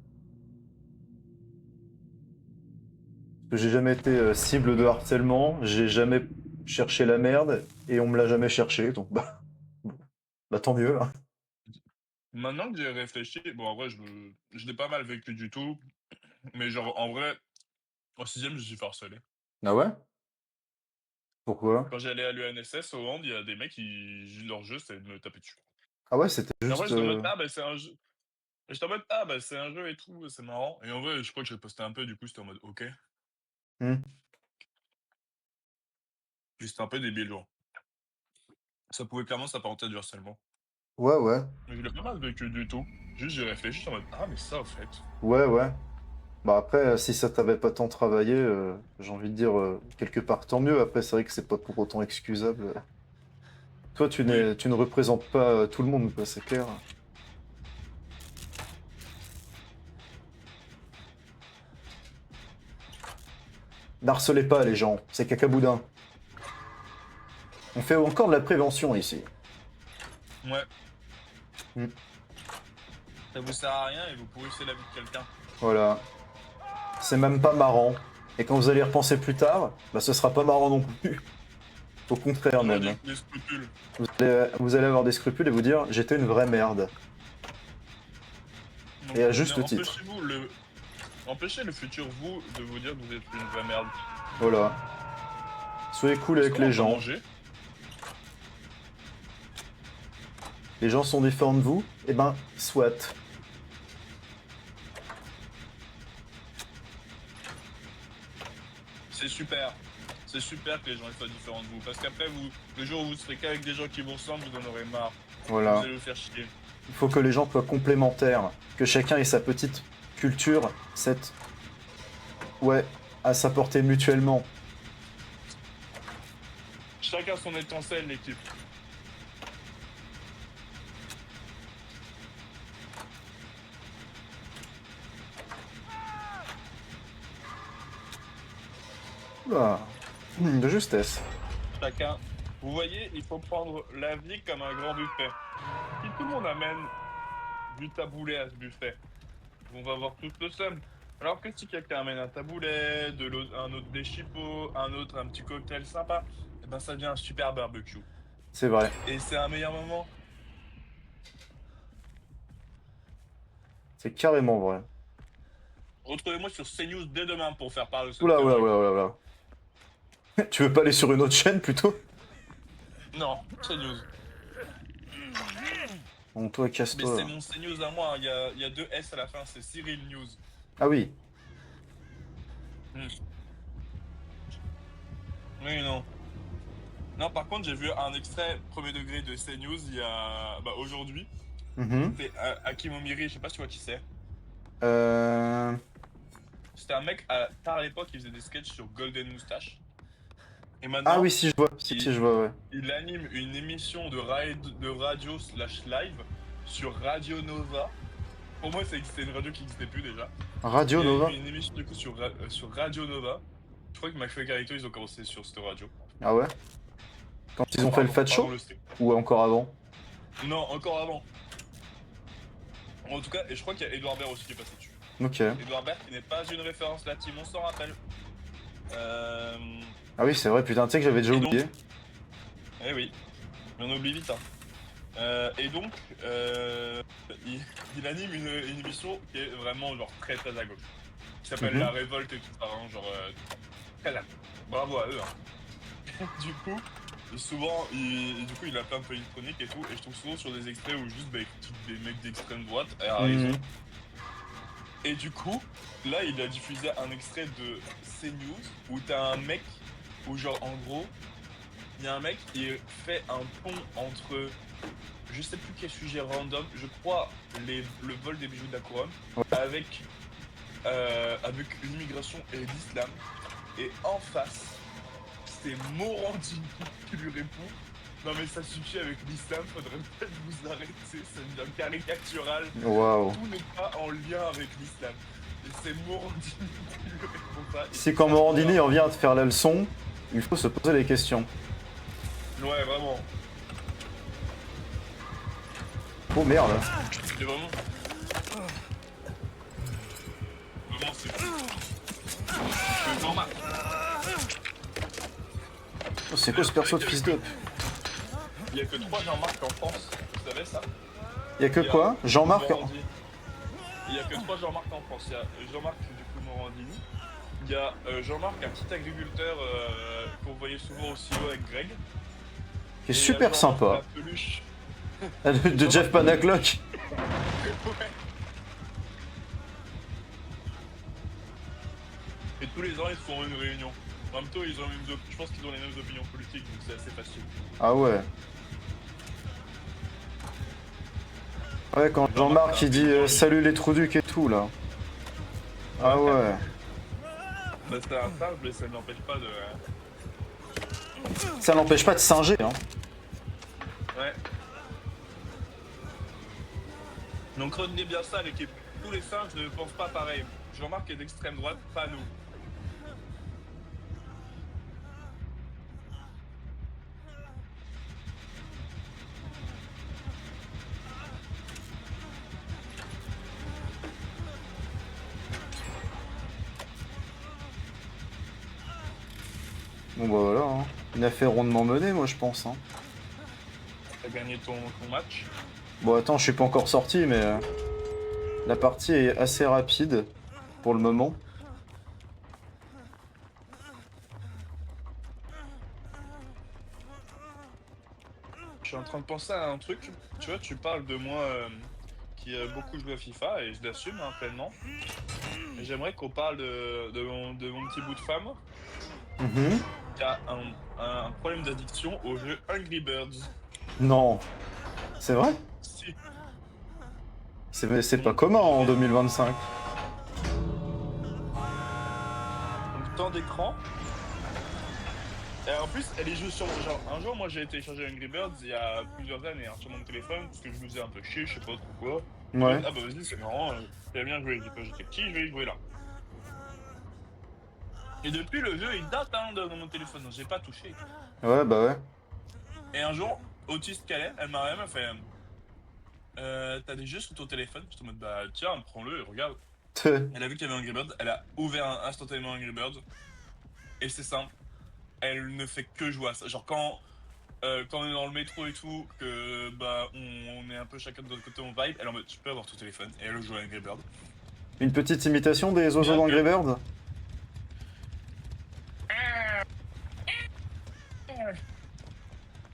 Parce que j'ai jamais été cible de harcèlement, j'ai jamais cherché la merde, et on me l'a jamais cherché, donc bah, bon. Bah tant mieux, hein. Maintenant que j'ai réfléchi, bon, en vrai, je l'ai pas mal vécu du tout, mais genre, en vrai, en sixième, je me suis fait harceler. Ah ouais? Pourquoi? Quand j'allais à l'UNSS, au hand, il y a des mecs leur jeu, c'est de me taper dessus. Ah ouais, c'était Et en vrai, juste... j'étais en mode, ah, bah, c'est un jeu. Et j'étais en mode, ah, bah, c'est un jeu et tout, c'est marrant. Et en vrai, je crois que j'ai posté un peu, du coup, c'était en mode, ok. hmm. Puis c'était un peu débile, genre. Ça pouvait clairement s'apparenter à du harcèlement. Ouais, ouais. Mais je l'ai pas mal vécu du tout. Juste, j'ai réfléchi, j'étais en mode, ah, mais ça, au fait. Ouais, ouais. Bah après, si ça t'avait pas tant travaillé, j'ai envie de dire, quelque part, tant mieux. Après, c'est vrai que c'est pas pour autant excusable. Toi, Oui. tu ne représentes pas tout le monde, quoi, c'est clair. N'harcelez pas les gens, c'est cacaboudin. On fait encore de la prévention ici. Ouais. Hmm. Ça vous sert à rien et vous pourrissez la vie de quelqu'un. Voilà. C'est même pas marrant. Et quand vous allez y repenser plus tard, bah ce sera pas marrant non plus. Au contraire On a même. des scrupules. Vous allez avoir des scrupules et vous dire j'étais une vraie merde. Donc, Et à juste titre. empêchez le futur vous de vous dire que vous êtes une vraie merde. Voilà. Soyez cool Est-ce avec qu'on les va gens. manger? Les gens sont différents de vous, et ben, soit. C'est super. C'est super que les gens soient différents de vous. Parce qu'après, le jour où vous serez qu'avec des gens qui vous ressemblent, vous en aurez marre. Vous Voilà. allez vous faire chier. Il faut que les gens soient complémentaires. Que chacun ait sa petite culture, cette. Ouais, à s'apporter mutuellement. Chacun son étincelle, l'équipe. Oula. De justesse. Chacun. Vous voyez, il faut prendre la vie comme un grand buffet. Si tout le monde amène du taboulet à ce buffet, on va avoir tout le seum. Alors que si quelqu'un amène un taboulet, un autre des chipots, un autre un petit cocktail sympa, et ben ça devient un super barbecue. C'est vrai. Et c'est un meilleur moment. C'est carrément vrai. Retrouvez-moi sur CNews dès demain pour faire part de cette Oula, oula, théorie. oula, oula, oula. Tu veux pas aller sur une autre chaîne plutôt? Non, CNews. Bon, toi, Mais c'est casse-toi. mon CNews à moi, il y a deux S à la fin, c'est Cyril News. Ah oui. Hmm. Oui, non. Non, par contre, j'ai vu un extrait premier degré de CNews il y a. Bah, aujourd'hui. Mhm. C'est Hakim Omiri, je sais pas si tu vois qui c'est. Euh... C'était un mec, tard à l'époque, il faisait des sketchs sur Golden Moustache. Et Ah oui, maintenant, si je vois. Si, il, si, je vois, ouais. il anime une émission de radio slash live sur Radio Nova. Pour moi, c'est une radio qui n'existait plus déjà. Radio Il anime Nova. une émission du coup sur Radio Nova. Je crois que McFly et Carlito, ils ont commencé sur cette radio. Ah ouais? Quand ils ont fait le Fat Show? Pardon, le steak. Ou encore avant? Non, encore avant. En tout cas, et je crois qu'il y a Edouard Baird aussi qui est passé dessus. Ok. Edouard Baird qui n'est pas une référence latine, on s'en rappelle. Ah oui, c'est vrai, putain, tu sais que j'avais déjà Et donc- oublié. Eh oui, mais on oublie vite. Hein. Et donc, il anime une émission qui est vraiment genre très très à gauche. Qui s'appelle Mhm. La Révolte et tout ça, hein, genre très là. Bravo à eux. Hein. Du coup, souvent, il a plein de électroniques et tout, et je trouve souvent sur des extraits où juste bah, des mecs d'extrême droite, et a raison. Mhm. Et du coup, là, il a diffusé un extrait de CNews où t'as un mec où genre en gros, il y a un mec qui fait un pont entre, je sais plus quel sujet random, je crois le vol des bijoux de la couronne, Ouais. avec l'immigration et l'islam. Et en face, c'est Morandini qui lui répond. Non mais ça suffit avec l'islam, faudrait peut-être vous arrêter, ça devient caricatural. Waouh. Tout n'est pas en lien avec l'islam. Et c'est Morandini qui lui répond ça. Et Si quand Morandini en vient de faire la leçon, il faut se poser les questions. Ouais, vraiment. Oh merde. C'est vraiment. Vraiment, c'est. Jean-Marc. Oh, c'est quoi ce perso de fils d'up? Il y a que 3 Jean-Marc en France, vous savez ça? Y'a que quoi? Jean-Marc? Morandini. Il y a que 3 Jean-Marc en France. Il y a Jean-Marc du coup Morandini. Il y a Jean-Marc, un petit agriculteur qu'on voyait souvent au silo avec Greg. Qui est Et super Jean-Marc sympa. la peluche. De Jeff Panaclock. Ouais. Et tous les ans ils font une réunion. En même temps ils ont je pense qu'ils ont les mêmes opinions politiques donc c'est assez facile. Ah ouais. Ouais, quand Jean-Marc il dit salut les Trouducs et tout là. Ah ouais. Bah c'est un singe mais ça n'empêche pas de. Ça n'empêche pas de singer, hein. Ouais. Donc retenez bien ça l'équipe. Tous les singes ne pensent pas pareil. Jean-Marc est d'extrême droite, pas nous. Bon bah voilà, hein. Une affaire rondement menée, moi je pense. Hein. T'as gagné ton match. Bon attends, je suis pas encore sorti, mais la partie est assez rapide pour le moment. Je suis en train de penser à un truc. Tu vois, tu parles de moi qui a beaucoup joué à FIFA et je l'assume hein, pleinement. Et j'aimerais qu'on parle de mon petit bout de femme Mhm. qui a un problème d'addiction au jeu Angry Birds. Non. C'est vrai? Si. C'est pas commun en 2025. Donc temps d'écran. Et en plus, elle y joue sur genre un jour moi j'ai téléchargé Angry Birds il y a plusieurs années hein, sur mon téléphone parce que je me faisais un peu chier, je sais pas trop quoi. Ouais. Ah bah vas-y c'est marrant, j'aime bien jouer, j'étais petit, je vais y jouer là. Et depuis le jeu il date hein, dans mon téléphone, donc j'ai pas touché. Ouais, bah ouais. Et un jour, autiste qu'elle est, elle m'a fait t'as des jeux sur ton téléphone? J'étais en mode bah tiens prends-le et regarde. Elle a vu qu'il y avait Angry Birds, elle a ouvert instantanément Angry Birds. Et c'est simple, elle ne fait que jouer à ça. Genre quand on est dans le métro et tout, que bah on est un peu chacun de notre côté, on vibe, elle est en mode je peux avoir ton téléphone et elle joue à Angry Birds. Une petite imitation des oiseaux Bien d'Angry que- Bird?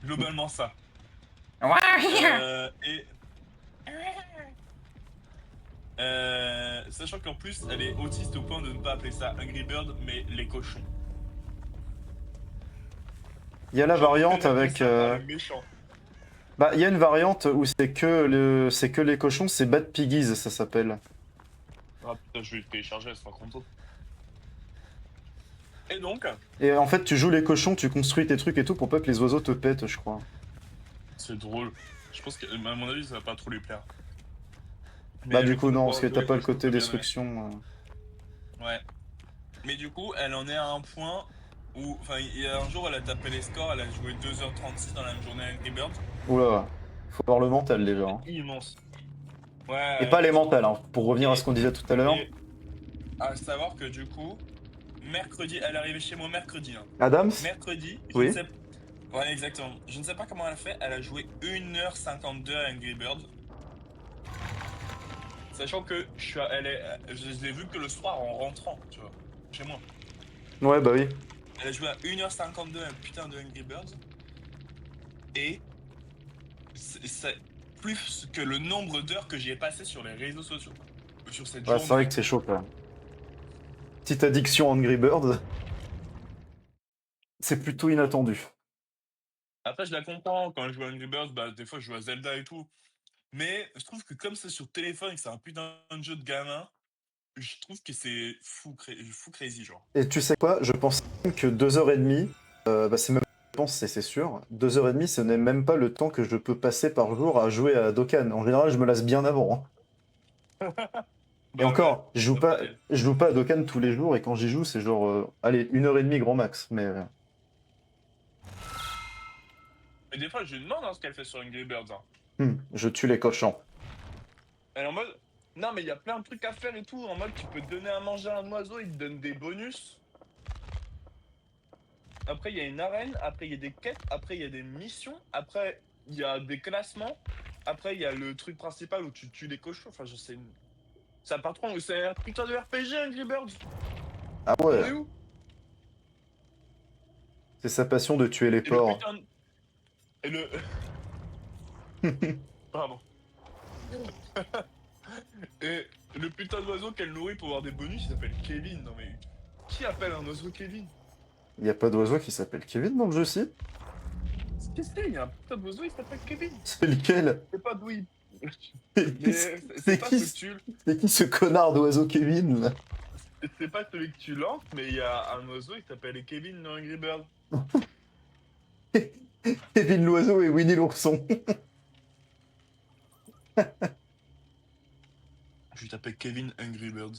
Globalement ça. Et sachant qu'en plus elle est autiste au point de ne pas appeler ça Angry Bird mais les cochons. Il y a la variante avec... Le méchant. Bah, il y a une variante où c'est que les cochons, c'est Bad Piggies, ça s'appelle. Ah putain, je vais le télécharger, elle sera contente. Et donc, Et en fait, tu joues les cochons, tu construis tes trucs et tout pour pas que les oiseaux te pètent, je crois. c'est drôle. Je pense qu'à mon avis, ça va pas trop lui plaire. Bah, Mais du le coup, non, parce que de t'as les pas le cochons, côté ça bien destruction. Ouais. Mais du coup, elle en est à un point où, enfin, il y a un jour, elle a tapé les scores, elle a joué 2h36 dans la même journée à Angry Birds. Oula, faut voir le mental déjà, C'est hein. immense. Et Ouais, pas les mentales, hein. Pour revenir à ce et, qu'on disait tout à l'heure. et à savoir que du coup, mercredi, elle est arrivée chez moi mercredi, hein. Adams? Mercredi, je ne Oui. sais. Ouais, exactement. Je ne sais pas comment elle a fait, elle a joué 1h52 à Angry Birds. Sachant que je l'ai vu que le soir en rentrant, tu vois, chez moi. Ouais, bah oui. Elle a joué à 1h52 un putain de Angry Birds. Et c'est plus que le nombre d'heures que j'y ai passé sur les réseaux sociaux. Sur cette Ouais, c'est vrai journée. que c'est chaud quand même. Petite addiction Angry Birds, c'est plutôt inattendu. Après, je la comprends. Quand je joue à Angry Birds, bah, des fois, je joue à Zelda et tout. Mais je trouve que comme c'est sur téléphone et que c'est un putain de jeu de gamin, je trouve que c'est fou crazy, genre. Et tu sais quoi? Je pense même que 2h30, bah c'est même, je pense, c'est sûr, 2h30, ce n'est même pas le temps que je peux passer par jour à jouer à Dokkan. En général, je me lasse bien avant, hein. Et Bah ouais, encore, c'est pareil. je joue pas à Dokkan tous les jours, et quand j'y joue, c'est genre, allez, 1h30 grand max. Mais Et des fois, je lui demande hein, ce qu'elle fait sur Angry Birds, hein. je tue les cochons. Elle est en mode, non, mais il y a plein de trucs à faire et tout. En mode, tu peux te donner à manger à un oiseau, il te donne des bonus. Après, il y a une arène. Après, il y a des quêtes. Après, il y a des missions. Après, il y a des classements. Après, il y a le truc principal où tu tues les cochons. Enfin, je sais. C'est un patron, c'est un putain de RPG, Angry Birds. Ah On ouais, est où? c'est sa passion de tuer les Et le porcs. putain de... Et le... Pardon. Et le putain d'oiseau qu'elle nourrit pour avoir des bonus, il s'appelle Kevin. Non mais... Qui appelle un oiseau Kevin? Il y a pas d'oiseau qui s'appelle Kevin dans le jeu, si? Qu'est-ce qu'il y a? Il y a un putain d'oiseau, il s'appelle Kevin. C'est lequel? Je sais pas d'où il... C'est Mais c'est c'est pas qui, ce que tu... c'est qui ce connard d'oiseau Kevin, là? C'est pas celui que tu lances, mais il y a un oiseau, il s'appelle Kevin dans Angry Birds. Kevin l'oiseau et Winnie l'ourson. Je lui tapais Kevin Angry Birds.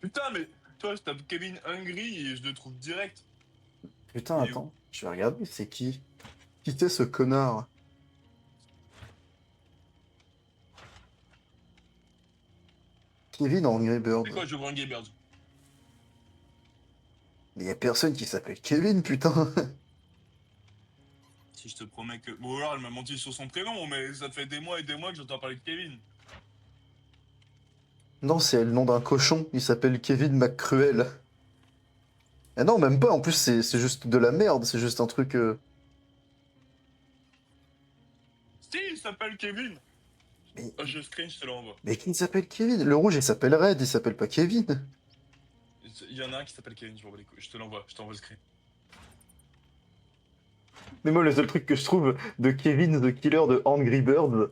Putain, mais toi, je tape Kevin Hungry et je le trouve direct. Putain, Il est où? attends, je vais regarder, c'est qui? Qui c'est ce connard? Kevin Angry C'est Birds. quoi, je vois Angry Birds? Mais y a personne qui s'appelle Kevin, putain. Si je te promets que. Bon, alors, elle m'a menti sur son prénom, mais ça fait des mois et des mois que j'entends parler de Kevin. Non, c'est le nom d'un cochon, il s'appelle Kevin McCruel. Ah non, même pas, en plus c'est juste de la merde, c'est juste un truc... Si, il s'appelle Kevin! Mais, Oh, je screen, je te l'envoie. mais qui s'appelle Kevin? Le rouge il s'appelle Red, il s'appelle pas Kevin. Il y en a un qui s'appelle Kevin, je m'en bats les couilles. Je te l'envoie, je t'envoie le screen. Mais moi le seul truc que je trouve de Kevin the Killer de Angry Birds...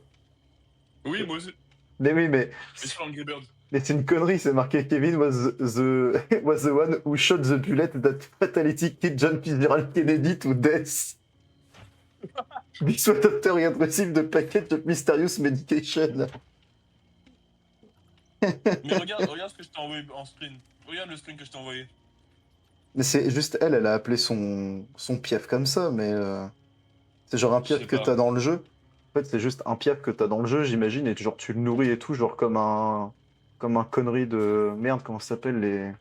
Oui, moi aussi. Mais oui, Mais sur Angry Birds. mais c'est une connerie, c'est marqué Kevin was was the one who shot the bullet that fatality killed John Fitzgerald Kennedy to death. This was after he had received the package of mysterious medication. Mais regarde ce que je t'ai envoyé en screen. Regarde le screen que je t'ai envoyé. Mais c'est juste elle, elle a appelé son piaf comme ça, mais c'est genre un Je piaf sais que pas. t'as dans le jeu. En fait, c'est juste un piaf que t'as dans le jeu, j'imagine, et genre tu le nourris et tout, genre comme un connerie de merde, comment ça s'appelle les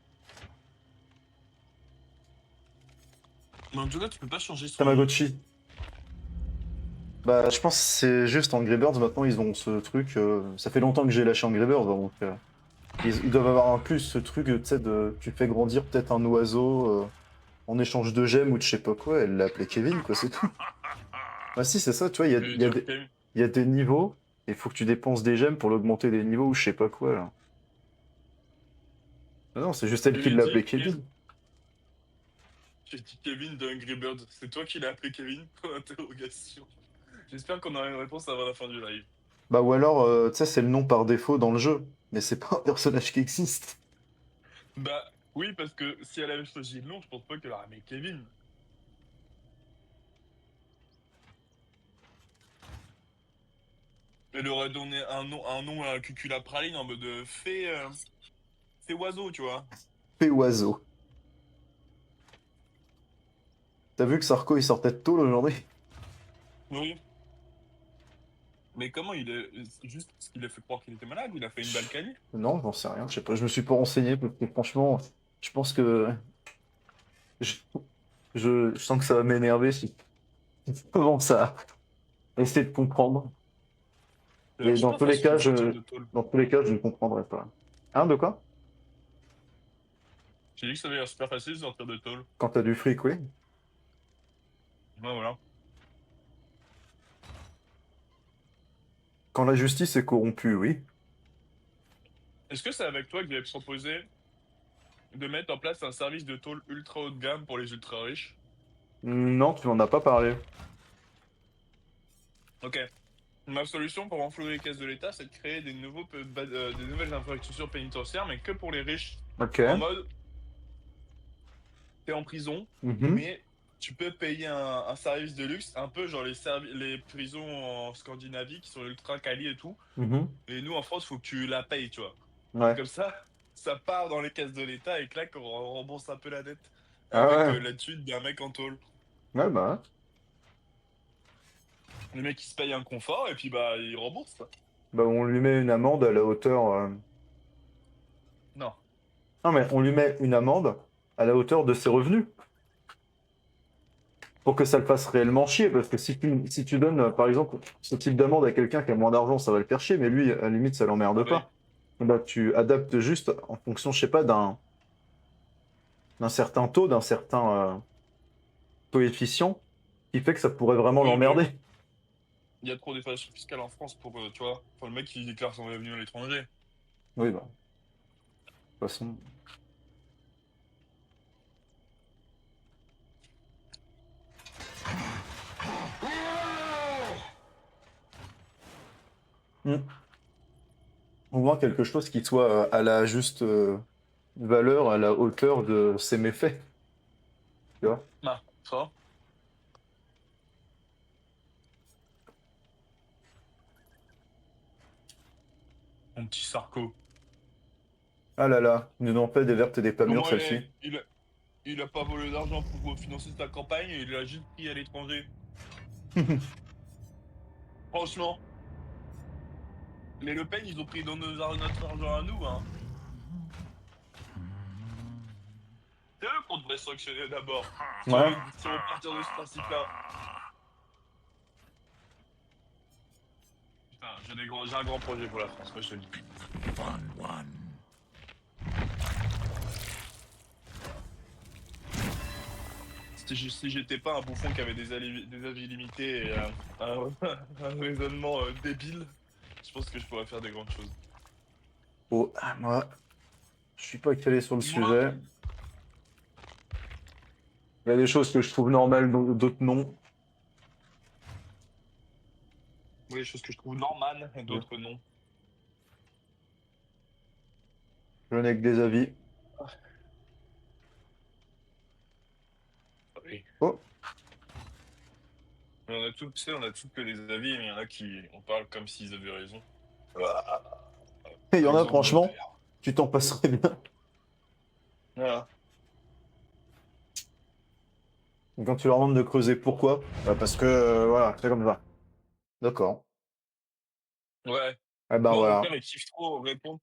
Mais en tout cas, tu peux pas changer son. Tamagotchi. Bah, je pense que c'est juste Angry Birds maintenant, ils ont ce truc. Ça fait longtemps que j'ai lâché Angry Birds, donc ils doivent avoir un plus ce truc, tu sais, de tu fais grandir peut-être un oiseau en échange de gemmes ou de je sais pas quoi. Elle l'a appelé Kevin, quoi, c'est tout. Bah si, c'est ça, tu vois, Je vais lui dire Kevin. il y a des niveaux, et il faut que tu dépenses des gemmes pour l'augmenter des niveaux ou je sais pas quoi, là. Ah non, c'est juste elle Je qui lui l'a dis appelé Kevin. J'ai dit Kevin de Angry Birds. C'est toi qui l'as appelé Kevin? Point d'interrogation. J'espère qu'on aura une réponse avant la fin du live. Bah ou alors, tu sais, c'est le nom par défaut dans le jeu, mais c'est pas un personnage qui existe. Bah oui, parce que si elle avait choisi le nom, je pense pas qu'elle aurait aimé Kevin. Elle aurait donné un nom à un cuculapraline en mode fée oiseau, tu vois. P oiseau. T'as vu que Sarko il sortait de tôle aujourd'hui? Oui. Mais comment il est. Juste parce qu'il a fait croire qu'il était malade, il a fait une balkany? Non, j'en sais rien, je sais pas, je me suis pas renseigné parce que franchement, je pense que je, je sens que ça va m'énerver si je commence à essayer de comprendre. D'ailleurs, Et je suis pas facile de sortir de tôle. dans tous les cas, je ne comprendrai pas. Hein, de quoi? J'ai dit que ça avait l'air super facile de sortir de tôle. Quand t'as du fric, oui. Ouais, voilà. Quand la justice est corrompue, oui. Est-ce que c'est avec toi que j'avais proposé de mettre en place un service de tôle ultra haut de gamme pour les ultra riches? Non, tu m'en as pas parlé. Ok. Ma solution pour renflouer les caisses de l'État, c'est de créer des nouvelles infrastructures pénitentiaires, mais que pour les riches. Ok. En mode, t'es en prison, Mhm. mais tu peux payer un service de luxe, un peu genre les prisons en Scandinavie qui sont ultra quali et tout. Mhm. Et nous, en France, faut que tu la payes, tu vois. Ouais. Comme ça part dans les caisses de l'État et que là, qu'on rembourse un peu la dette Ah avec ouais. la thune d'un mec en tôle. Ouais, bah. Le mec, il se paye un confort et puis bah, il rembourse, quoi. Bah, on lui met une amende à la hauteur. Non. Non, mais on lui met une amende à la hauteur de ses revenus. Pour que ça le fasse réellement chier. Parce que si tu donnes, par exemple, ce type d'amende à quelqu'un qui a moins d'argent, ça va le faire chier, mais lui, à la limite, ça l'emmerde Ah oui. pas. Bah, tu adaptes juste en fonction, je sais pas, d'un certain taux, d'un certain coefficient, qui fait que ça pourrait vraiment Oui, mais l'emmerder. il y a trop d'effaration fiscale en France pour, tu vois, pour le mec qui déclare son revenu à l'étranger. Oui, bah, de toute façon. Hmm. Au moins quelque chose qui soit à la juste valeur, à la hauteur de ses méfaits. Tu vois? Ah, ça. Mon petit Sarko. Ah là là, ils nous ont fait des vertes et des pas mûres, Comment celle-ci. il a pas volé d'argent pour financer sa campagne, il l'a juste pris à l'étranger. Franchement, les Le Pen, ils ont pris dans notre argent à nous, hein. C'est eux qu'on devrait sanctionner d'abord. Ouais. Si on veut partir de ce principe-là. Putain, j'ai un grand projet pour la France, moi je te le dis. Si j'étais pas un bouffon qui avait des avis limités et un raisonnement débile, je pense que je pourrais faire des grandes choses. Oh, moi, je suis pas calé sur le Moi, sujet. Il y a des choses que je trouve normales, d'autres non. oui, des choses que je trouve normales et d'autres non. Je n'ai que des avis. Oui. Oh, Mais on a tous, tu sais, on a tous que des avis, mais il y en a qui on parle comme s'ils avaient raison. Ah, il y par en a, exemple, mon franchement, père. tu t'en passerais bien. Voilà. Et quand tu leur demandes de creuser pourquoi, bah parce que, voilà, c'est comme ça. D'accord. Ouais. Eh ben Moi, mon voilà. père, il kiffe trop répondre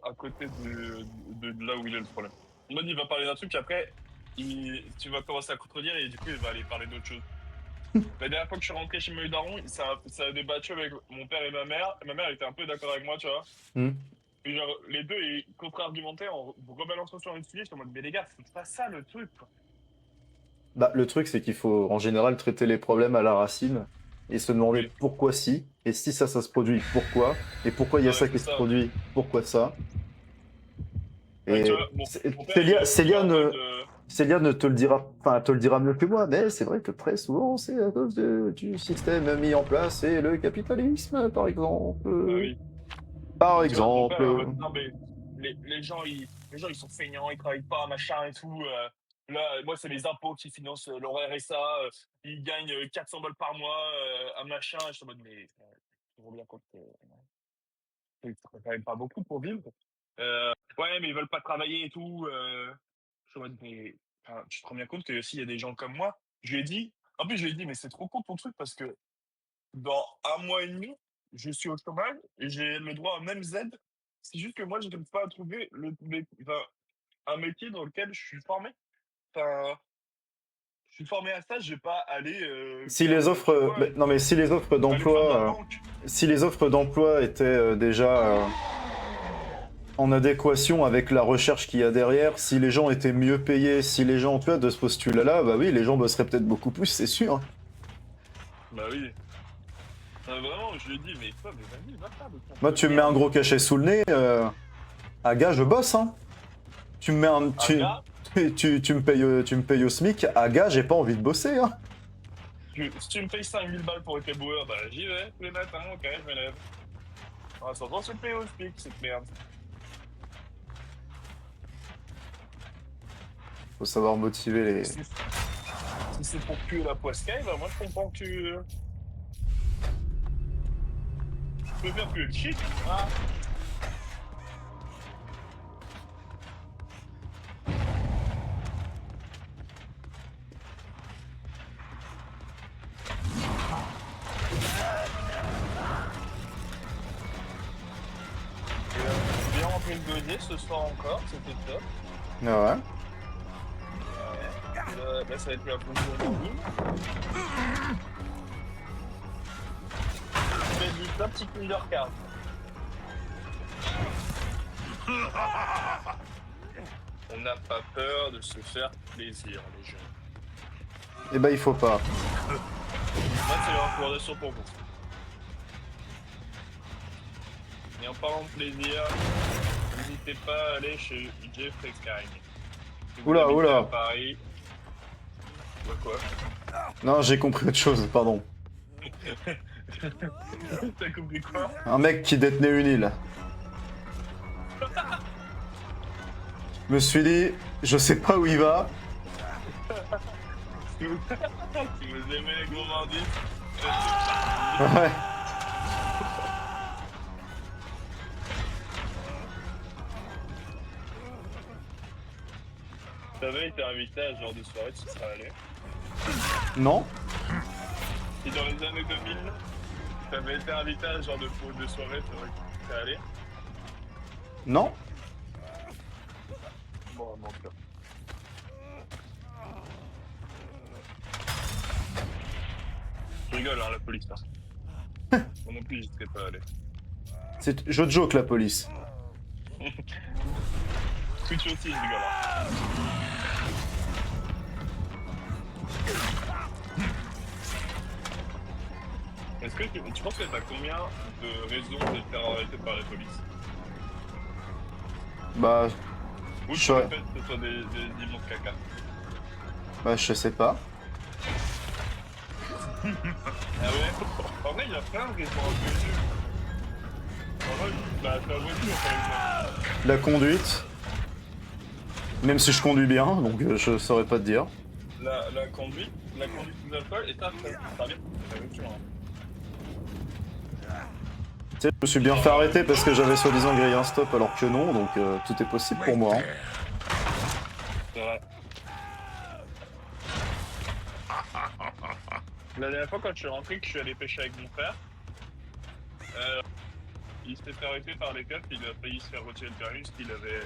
à côté de là où il est le problème. En mode, il va parler d'un truc, après, tu vas commencer à contredire et du coup, il va aller parler d'autre chose. La dernière fois que je suis rentré chez mes darons, ça a débattu avec mon père et ma mère. Et ma mère était un peu d'accord avec moi, tu vois. Hmm. Et genre, les deux, ils contre-argumentaient en rebalançant sur un sujet. J'étais en mode, mais les gars, c'est pas ça le truc, quoi. Bah, le truc, c'est qu'il faut en général traiter les problèmes à la racine et se demander Oui. pourquoi si, et si ça se produit, pourquoi, et pourquoi il y a Ouais, ça c'est qui se ça. produit, pourquoi ça. Ouais, tu Et vois, mon père, Célia, il est en mode. Célia ne te le dira, enfin, te le dira mieux que moi, mais c'est vrai que très souvent, c'est à cause du système mis en place et le capitalisme, par exemple. Bah oui. Par Tu vois, mon père est en exemple. mode, non, mais les gens, ils sont feignants, ils travaillent pas, machin et tout. Là, moi, c'est les impôts qui financent leur RSA. Ils gagnent 400 balles par mois, un machin. Et je suis en mode, mais tu te rends bien compte que c'est quand même pas beaucoup pour vivre. Ouais, mais ils veulent pas travailler et tout. Je suis en mode, mais enfin, tu te rends bien compte que s'il y a des gens comme moi, je lui ai dit, en plus, je lui ai dit, mais c'est trop con ton truc parce que dans 1 mois et demi, je suis au chômage et j'ai le droit à même Z. C'est juste que moi, je n'arrive pas à trouver enfin, un métier dans lequel je suis formé. Enfin, je suis formé à ça, je vais pas aller Si faire, les tu offres, vois, non mais si les offres aller faire de la d'emploi, banque. si les offres d'emploi étaient déjà en adéquation avec la recherche qu'il y a derrière, si les gens étaient mieux payés, si les gens, tu vois, de ce postulat-là, bah oui, les gens bosseraient peut-être beaucoup plus, c'est sûr. Bah oui. Vraiment, je lui ai dit, mais toi, mais vas-y, va faire de ton Moi, peu de tu me mets un merde. gros cachet sous le nez, à gars, je bosse, hein. Tu me mets un, Un gars, tu me payes au SMIC, à gars, j'ai pas envie de bosser, hein. si tu me payes 5 000 balles pour être éboueur, bah j'y vais tous les matins, ok, je me lève. Ah, ça va se payer au SPIC, cette merde. Faut savoir motiver les. Si si c'est pour tuer la poiscaille, bah moi je comprends que tu préfères tuer le chic. Ah, j'ai bien rempli le gosier ce soir encore, c'était top. Ah ouais. Ouais. Et là, ça va être la pause pour morning. Je fais du top petit Kindercard. On n'a pas peur de se faire plaisir, les gens. Eh ben, il faut pas. Ça, c'est une recommandation pour vous. Et en parlant de plaisir, n'hésitez pas à aller chez Jeffrey Kind. Si vous Oula, habitez oula. à Paris. Bah quoi? Non, j'ai compris autre chose, pardon. T'as compris quoi? Un mec qui détenait une île. Je me suis dit, je sais pas où il va. Si vous aimez les gourmandises, Ouais. t'avais été invité à ce genre de soirée, tu serais allé. Non. Et dans les années 2000, t'avais été invité à ce genre de soirée, tu serais allé. Non. Bon, mon cas. Je rigole, hein, la police. Hein. Moi non plus, j'y serais pas allé. Je joke, la police. Twitch aussi, je rigole. Hein. Est-ce que tu penses que t'as combien de raisons de te faire arrêter par la police? Bah, Ou je tu le sais, fait que ce soit des immenses caca? bah, je sais pas. Ah ouais? En vrai, il y a plein de raisons un peu nulles. En vrai, bah, ta voiture, par exemple. La conduite. Même si je conduis bien, donc je saurais pas te dire. La conduite sous alcool, et ça bien, c'est ta voiture. Hein. Tu sais, je me suis bien fait arrêter parce que j'avais soi-disant grillé un stop alors que non, donc tout est possible pour moi. Hein. C'est vrai. La dernière fois, quand je suis rentré, que je suis allé pêcher avec mon frère, il s'était fait arrêter par les keufs, il a failli se faire retirer le permis parce qu'il avait...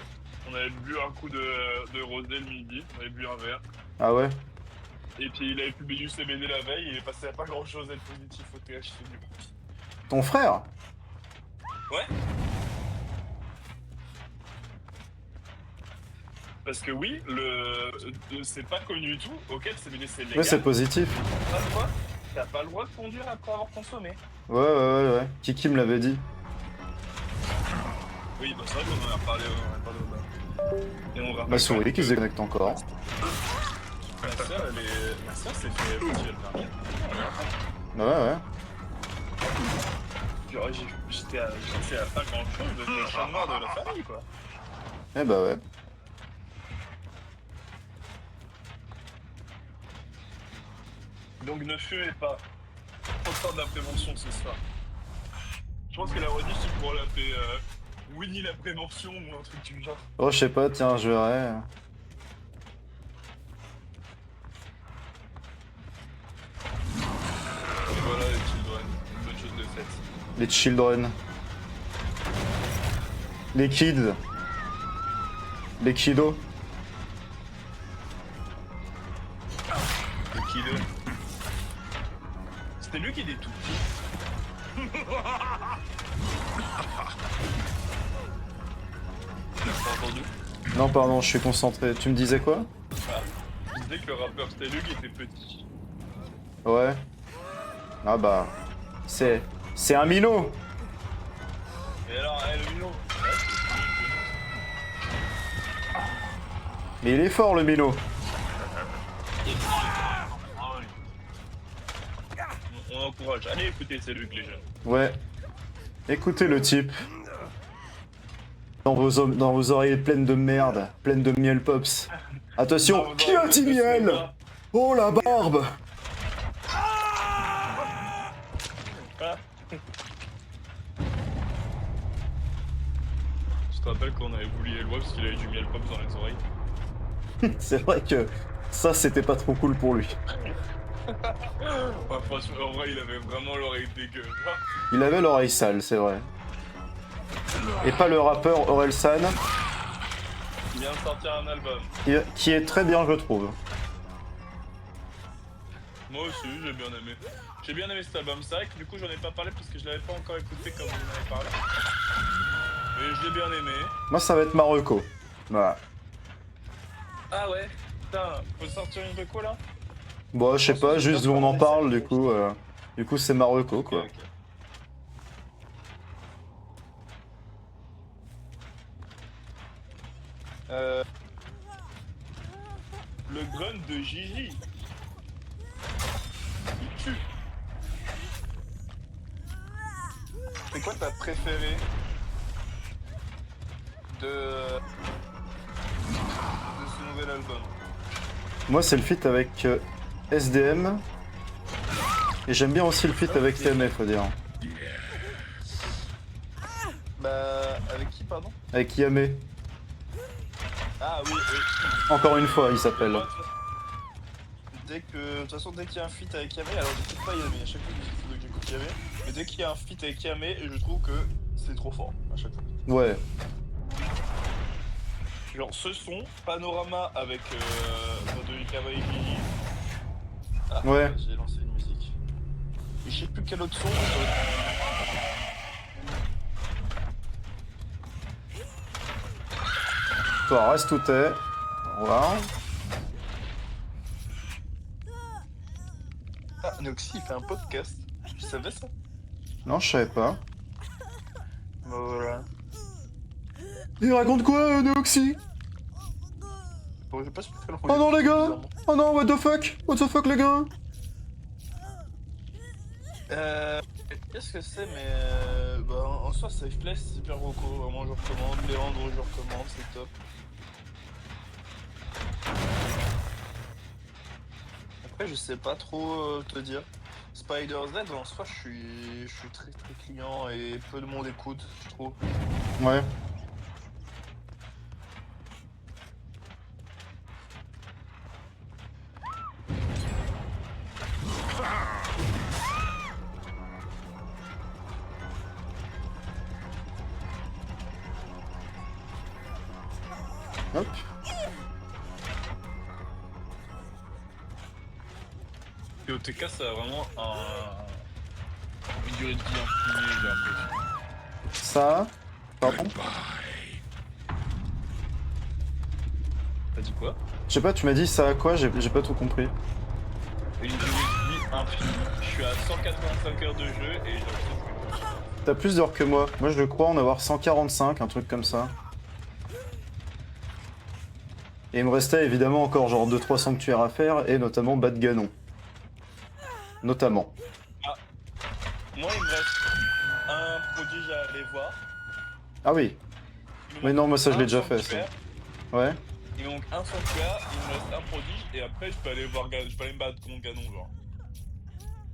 On avait bu un coup de rosé le midi, on avait bu un verre. Ah ouais? Et puis il avait publié du CBD la veille, il est passé à pas grand chose à être positif au THC du coup. Ton frère? Ouais. Parce que oui, c'est pas connu du tout, ok, le CBD c'est légal. Ouais, c'est positif. T'as pas le droit de conduire après avoir consommé. Ouais. Kiki me l'avait dit. Oui, bah c'est vrai qu'on en a parlé au bas. Et on va Ma souris qui se déconnecte encore. Ma soeur s'est fait retirer le permis. Ouais. Genre, j'étais à pas grand chose de le chat noir de la famille, quoi. Eh bah ouais. Donc ne fumez pas. Faut faire de la prévention ce soir. Je pense que la rediff, tu pourras l'appeler Winnie la prévention ou un truc du genre. Oh, je sais pas, tiens, je verrai. Et voilà les children, une bonne chose de faite. Les children. Les kids. Les kiddos. Le kid. C'était lui qui était tout petit. T'as pas entendu? Non, pardon, je suis concentré. Tu me disais quoi? Ah, je disais que le rappeur c'était lui qui était petit. Ouais. Ah bah. C'est un minot. Et alors, le minot? Ouais, Mais il est fort, le minot. on encourage. Allez écoutez, c'est Luc les jeunes. Ouais. Écoutez le type. Dans vos oreilles pleines de merde, pleines de miel pops. Attention, qui a dit miel? Oh la barbe! Je te rappelle qu'on avait voulu Eloi parce qu'il avait du miel pop dans les oreilles. C'est vrai que ça, c'était pas trop cool pour lui. Ouais, franchement, en vrai, il avait vraiment l'oreille dégueu. Il avait l'oreille sale, c'est vrai. Et pas le rappeur Orelsan, Il vient de sortir un album. qui est très bien, je trouve. Moi aussi, j'ai bien aimé. J'ai bien aimé cet album. C'est vrai que du coup, j'en ai pas parlé parce que je l'avais pas encore écouté comme vous en avez parlé. Mais je l'ai bien aimé. Moi, ça va être Marocco. Voilà. Ah ouais? Putain, faut sortir une reco là? Bon, je sais pas, juste où on en parle, du coup, c'est Marocco, quoi. Ok. Le grunt de Gigi. Il tue. C'est quoi ta préférée de ce nouvel album? Moi, c'est le feat avec SDM. Et j'aime bien aussi le feat avec TMF, faut dire. Bah, avec qui, pardon? Avec Yamé. Ah oui, oui. Encore une fois, il s'appelle. Moi, de toute façon, dès qu'il y a un feat avec Yamé, alors j'écoute pas Yamé, à chaque fois il faut que j'écoute Yamé, mais dès qu'il y a un feat avec Yamé, je trouve que c'est trop fort, à chaque fois. Ouais. Genre ce son, Panorama avec de Ikawa et Gigi. Ah, Ouais. j'ai lancé une musique. Et je sais plus quel autre son. Toi, reste où t'es. Au revoir. Ah, Noxy il fait un podcast. Tu savais ça? Non, je savais pas. Bah voilà. Il raconte quoi, Neoxy? Bon, j'ai pas su faire Oh non, les gars! Oh non, what the fuck? What the fuck, les gars? Qu'est-ce que c'est, mais bah, en soi, Safe Place, c'est super roco, vraiment, je recommande. Léandre, je recommande, c'est top. Après, je sais pas trop te dire. Spider-Z, en soi, je suis très très client et peu de monde écoute, je trouve. Ouais. Hop. Et OTK, ça a vraiment une durée de vie infinie, j'ai l'impression. Ça. Pardon? T'as dit quoi? Je sais pas, tu m'as dit ça à quoi? J'ai pas tout compris. Une durée de vie infinie. Je suis à 185 heures de jeu et j'ai l'impression que T'as plus d'heures que moi. Moi, je crois en avoir 145, un truc comme ça. Et il me restait évidemment encore genre 2-3 sanctuaires à faire, et notamment Bas de Ganon. Notamment. moi, il me reste un prodige à aller voir. Ah oui. Il me Mais manque non, moi ça je un l'ai déjà fait, ça. sanctuaire. Ouais. Il me manque un sanctuaire, il me reste un prodige et après je peux aller voir je peux aller me battre contre Ganon genre.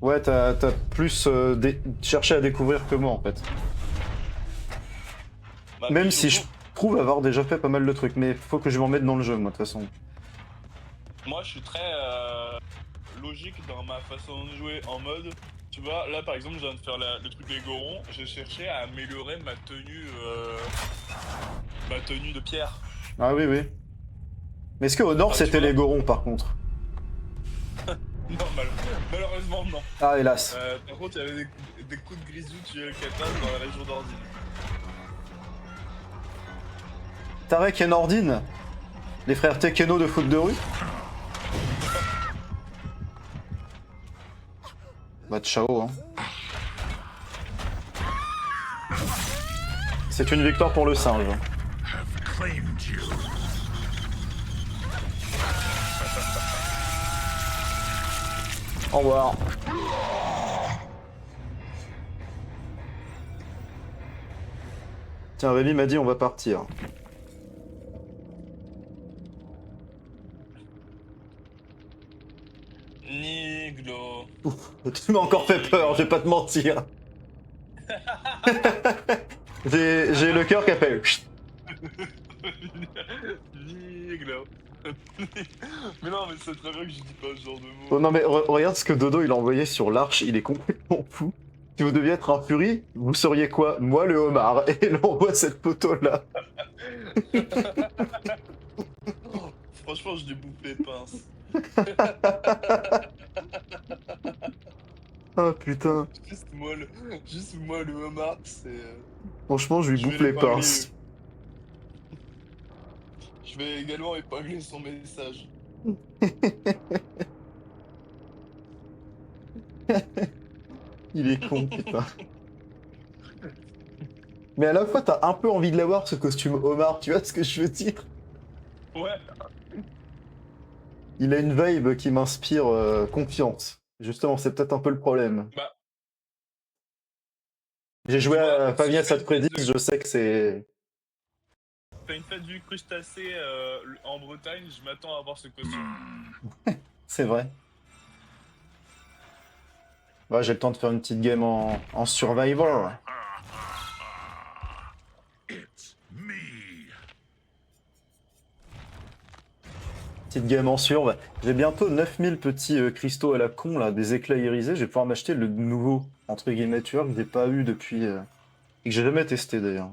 Ouais, t'as cherché à découvrir que moi en fait. Bah, puis Même si je surtout, trouve avoir déjà fait pas mal de trucs, mais faut que je m'en mette dans le jeu, moi, de toute façon. moi je suis très logique dans ma façon de jouer en mode. Tu vois, là par exemple, je viens de faire le truc des gorons, j'ai cherché à améliorer ma tenue de pierre. Ah oui, oui. Mais est-ce qu'au nord, Enfin, tu c'était vois, les Gorons, par contre? non, malheureusement non. Ah, hélas. Par contre, il y avait des coups de grisou tués le Qatar dans la région d'Ordine. Tarek et Nordine, les frères Tekeno de foot de rue? Bah, ciao, hein. C'est une victoire pour le singe. Au revoir. Tiens, Rémi m'a dit on va partir. Niglo. Tu m'as encore fait peur, je vais pas te mentir. J'ai le cœur qui a fait... Niglo. Mais non, mais c'est très bien que je dis pas ce genre de mots. Oh non mais regarde ce que Dodo il a envoyé sur l'arche, il est complètement fou. Si vous deviez être un furie, vous seriez quoi? Moi le homard. Et il envoie cette photo là. Franchement, je débouffe les pinces. Ah putain. Juste moi le homard, c'est. Franchement, je lui Je vais bouffe les l'épingler. pinces. Je vais également épingler son message. Il est con, putain. Mais à la fois, t'as un peu envie de l'avoir ce costume homard, tu vois ce que je veux dire? Ouais. Il a une vibe qui m'inspire confiance. Justement, c'est peut-être un peu le problème. Bah, J'ai tu joué vois, à si Five je Nights fais at une fête Freddy's, je sais que c'est... fais une fête du crustacé en Bretagne, je m'attends à avoir ce costume. C'est vrai. Ouais, j'ai le temps de faire une petite game en Survivor. Petite game en surv. J'ai bientôt 9000 petits cristaux à la con, là, des éclats irisés. Je vais pouvoir m'acheter le nouveau, entre guillemets, tueur que j'ai pas eu depuis... et que j'ai jamais testé, d'ailleurs.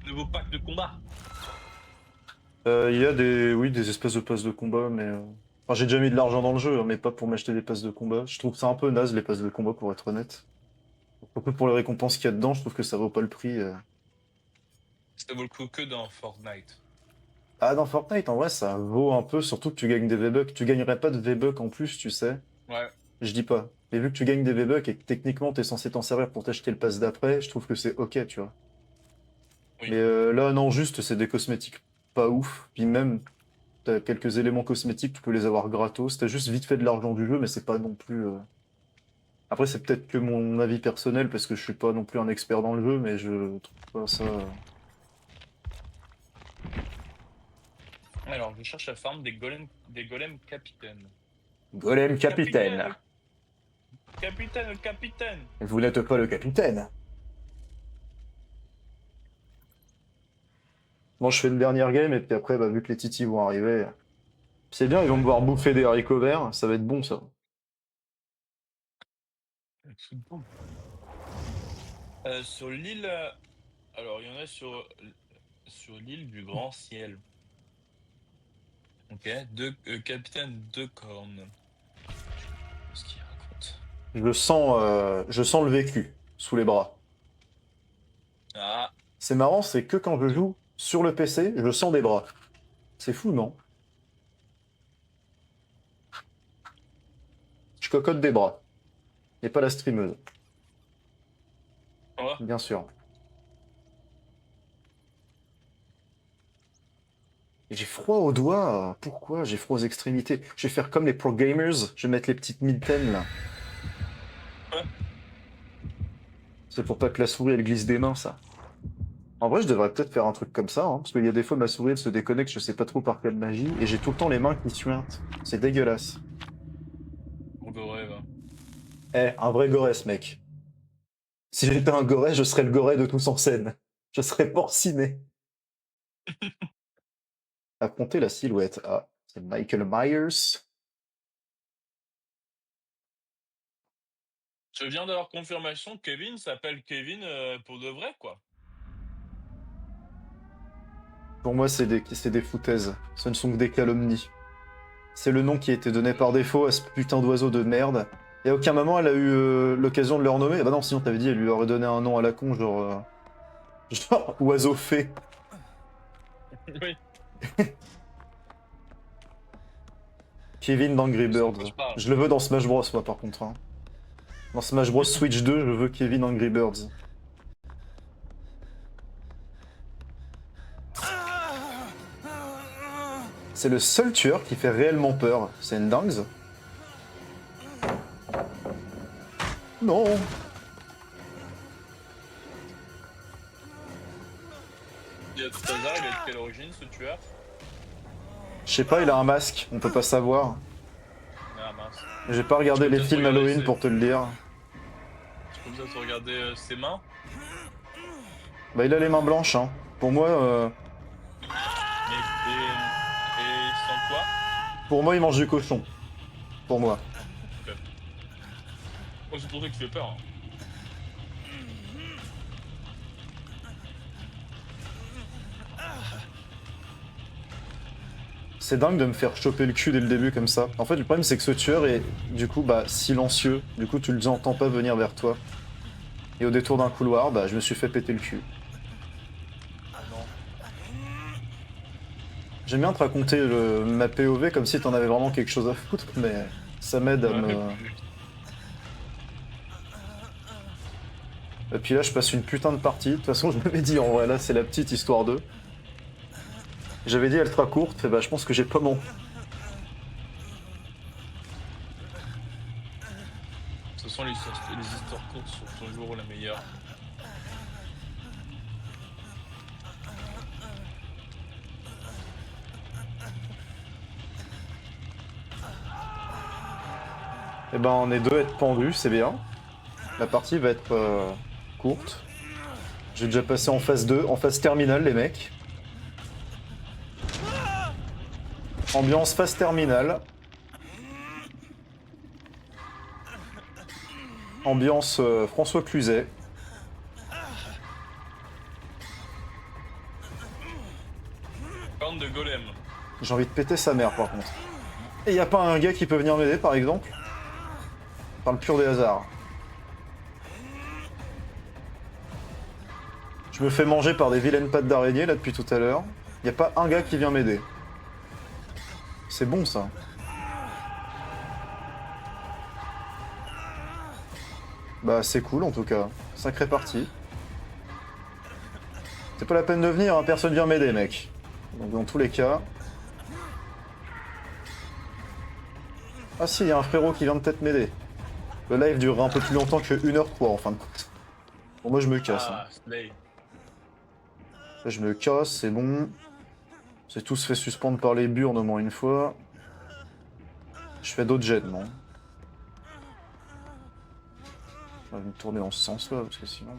Nouveau pack de combat. Il y a des... Oui, des espèces de passes de combat, mais... Enfin, j'ai déjà mis de l'argent dans le jeu, hein, mais pas pour m'acheter des passes de combat. Je trouve ça un peu naze, les passes de combat, pour être honnête. Surtout pour les récompenses qu'il y a dedans, je trouve que ça vaut pas le prix. Ça vaut le coup que dans Fortnite. Ah, dans Fortnite, en vrai, ça vaut un peu, surtout que tu gagnes des V-Bucks. Tu gagnerais pas de V-Bucks en plus, tu sais. Ouais. Je dis pas. Mais vu que tu gagnes des V-Bucks et que techniquement t'es censé t'en servir pour t'acheter le pass d'après, je trouve que c'est ok, tu vois. Oui. Mais là, non, juste, c'est des cosmétiques pas ouf. Puis même, t'as quelques éléments cosmétiques, tu peux les avoir gratos. T'as juste vite fait de l'argent du jeu, mais c'est pas non plus... Après, c'est peut-être que mon avis personnel, parce que je suis pas non plus un expert dans le jeu, mais je trouve pas ça... Alors, je cherche la farm des golems capitaines. Golem capitaine. Capitaine, capitaine. Vous n'êtes pas le capitaine. Bon, je fais une dernière game, et puis après, bah, vu que les titis vont arriver... C'est bien, ils vont devoir bouffer des haricots verts, ça va être bon, ça. Sur l'île. Alors, il y en a sur l'île du Grand Ciel. Ok. Capitaine de cornes. Qu'est-ce qu'il raconte? Je sens le vécu sous les bras. Ah, C'est marrant, c'est que quand je joue sur le PC, je sens des bras. C'est fou, non? Je cocotte des bras. Et pas la streameuse, ouais. bien sûr. Et j'ai froid aux doigts. Pourquoi? J'ai froid aux extrémités. Je vais faire comme les pro gamers. Je vais mettre les petites mid-ten là. Ouais. C'est pour pas que la souris elle glisse des mains, ça. En vrai, je devrais peut-être faire un truc comme ça, hein, parce qu'il y a des fois ma souris elle se déconnecte, je sais pas trop par quelle magie, et j'ai tout le temps les mains qui suintent. C'est dégueulasse. On devrait, va. Eh, un vrai Gorès, mec. Si j'étais un Gorès, je serais le Gorès de tous en scène. Je serais porciné. Affronter la silhouette. Ah, c'est Michael Myers. Je viens d'avoir confirmation que Kevin s'appelle Kevin pour de vrai, quoi. Pour moi, c'est des foutaises. Ce ne sont que des calomnies. C'est le nom qui a été donné par défaut à ce putain d'oiseau de merde. Et à aucun moment elle a eu l'occasion de le renommer. Ah bah non, sinon t'avais dit, elle lui aurait donné un nom à la con, genre. Genre oiseau fée. Oui. Kevin d'Angry Ça Birds. marche pas. Je le veux dans Smash Bros, moi, par contre. Hein. Dans Smash Bros Switch 2, je veux Kevin Angry Birds. C'est le seul tueur qui fait réellement peur. C'est une dingue. Non. Il y a tout hasard, il est de quelle origine ce tueur? Je sais pas, il a un masque, on peut pas savoir. Ah mince. J'ai pas regardé Tu peux les peut-être films regarder Halloween ses- pour te le dire. Tu peux peut-être regarder ses mains. Bah il a les mains blanches, hein. Et sans quoi? Pour moi il mange du cochon. Pour moi. Oh, c'est pour ça que tu fais peur. Hein. C'est dingue de me faire choper le cul dès le début comme ça. En fait, le problème, c'est que ce tueur est, du coup, bah, silencieux. Du coup, tu le entends pas venir vers toi. Et au détour d'un couloir, bah, je me suis fait péter le cul. Non. J'aime bien te raconter ma POV comme si t'en avais vraiment quelque chose à foutre, mais ça m'aide à me... Et puis là, je passe une putain de partie. De toute façon, je m'avais dit, en vrai, là, c'est la petite histoire 2. J'avais dit, elle sera courte, et bah, je pense que j'ai pas mon... De toute façon, les histoires courtes sont toujours la meilleure. Et ben, on est deux à être pendus, c'est bien. La partie va être courte. J'ai déjà passé en phase 2, en phase terminale, les mecs. Ambiance phase terminale. Ambiance François Cluzet. Bande de golem. J'ai envie de péter sa mère par contre. Et y a pas un gars qui peut venir m'aider par exemple? Par le pur des hasards. Je me fais manger par des vilaines pattes d'araignée là depuis tout à l'heure. Y a pas un gars qui vient m'aider. C'est bon ça. Bah c'est cool en tout cas. Sacrée partie. C'est pas la peine de venir, hein, personne vient m'aider mec. Donc dans tous les cas... Ah si, y a un frérot qui vient de peut-être m'aider. Le live durera un peu plus longtemps que 1h3 en fin de compte. Bon moi je me casse. Hein. Ah, Slay. Là, je me casse, c'est bon. C'est tout se fait suspendre par les burnes au moins une fois. Je fais d'autres jets, non? Je vais me tourner dans ce sens-là, parce que sinon...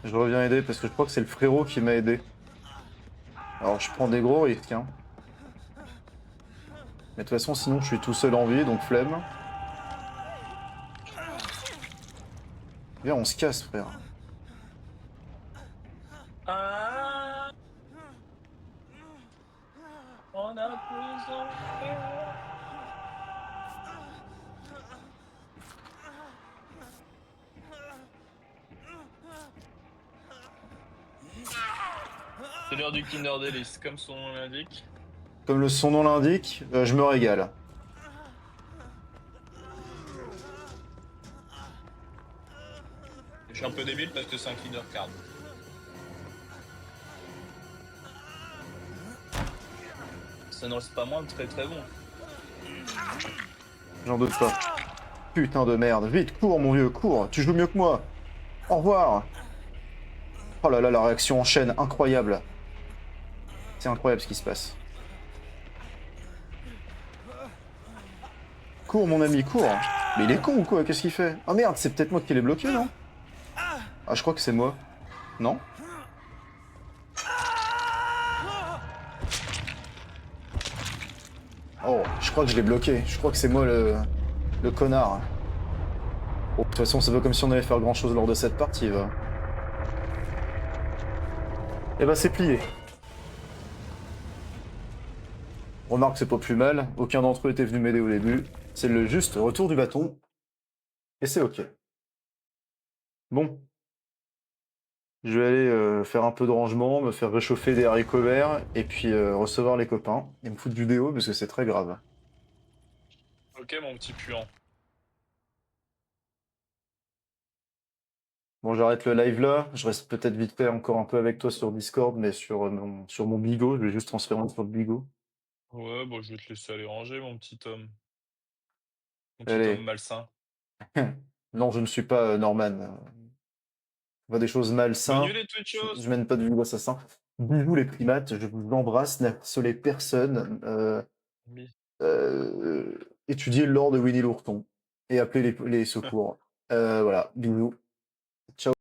Je reviens aider, parce que je crois que c'est le frérot qui m'a aidé. Alors je prends des gros risques, hein. Mais de toute façon, sinon je suis tout seul en vie, donc flemme. Viens, on se casse, frère. Ah, on a besoin. C'est l'heure du Kinder Delice, comme son nom l'indique. Comme son nom l'indique, je me régale. Je suis un peu débile parce que c'est un Kinder Card. Ça n'en reste pas moins très très bon. J'en doute pas. Putain de merde, vite, cours mon vieux, cours, tu joues mieux que moi. Au revoir! Oh là là, la réaction en chaîne, incroyable. C'est incroyable ce qui se passe. Cours, mon ami, cours! Mais il est con ou quoi? Qu'est-ce qu'il fait? Oh merde, c'est peut-être moi qui l'ai bloqué, non? Ah, je crois que c'est moi. Non? Oh, je crois que je l'ai bloqué. Je crois que c'est moi le connard. Bon, de toute façon, c'est pas comme si on allait faire grand-chose lors de cette partie, va. Eh ben, c'est plié. Remarque, c'est pas plus mal. Aucun d'entre eux était venu m'aider au début. C'est le juste retour du bâton. Et c'est ok. Bon, je vais aller faire un peu de rangement, me faire réchauffer des haricots verts, et puis recevoir les copains, et me foutre du déo, parce que c'est très grave. Ok, mon petit puant. Bon, j'arrête le live là. Je reste peut-être vite fait encore un peu avec toi sur Discord, mais sur mon Bigo. Je vais juste transférer sur le Bigo. Ouais, bon, je vais te laisser aller ranger, mon petit homme. Mon petit homme Allez. malsain. Non, je ne suis pas Norman. Je vois des choses Bonne malsains. nuit, les Twitchos! Je mène pas de vie assassin. Bisous les primates, je vous embrasse, n'harcelez personne. Oui. Étudiez l'or de Winnie l'ourson et appelez les secours. Voilà, bisous.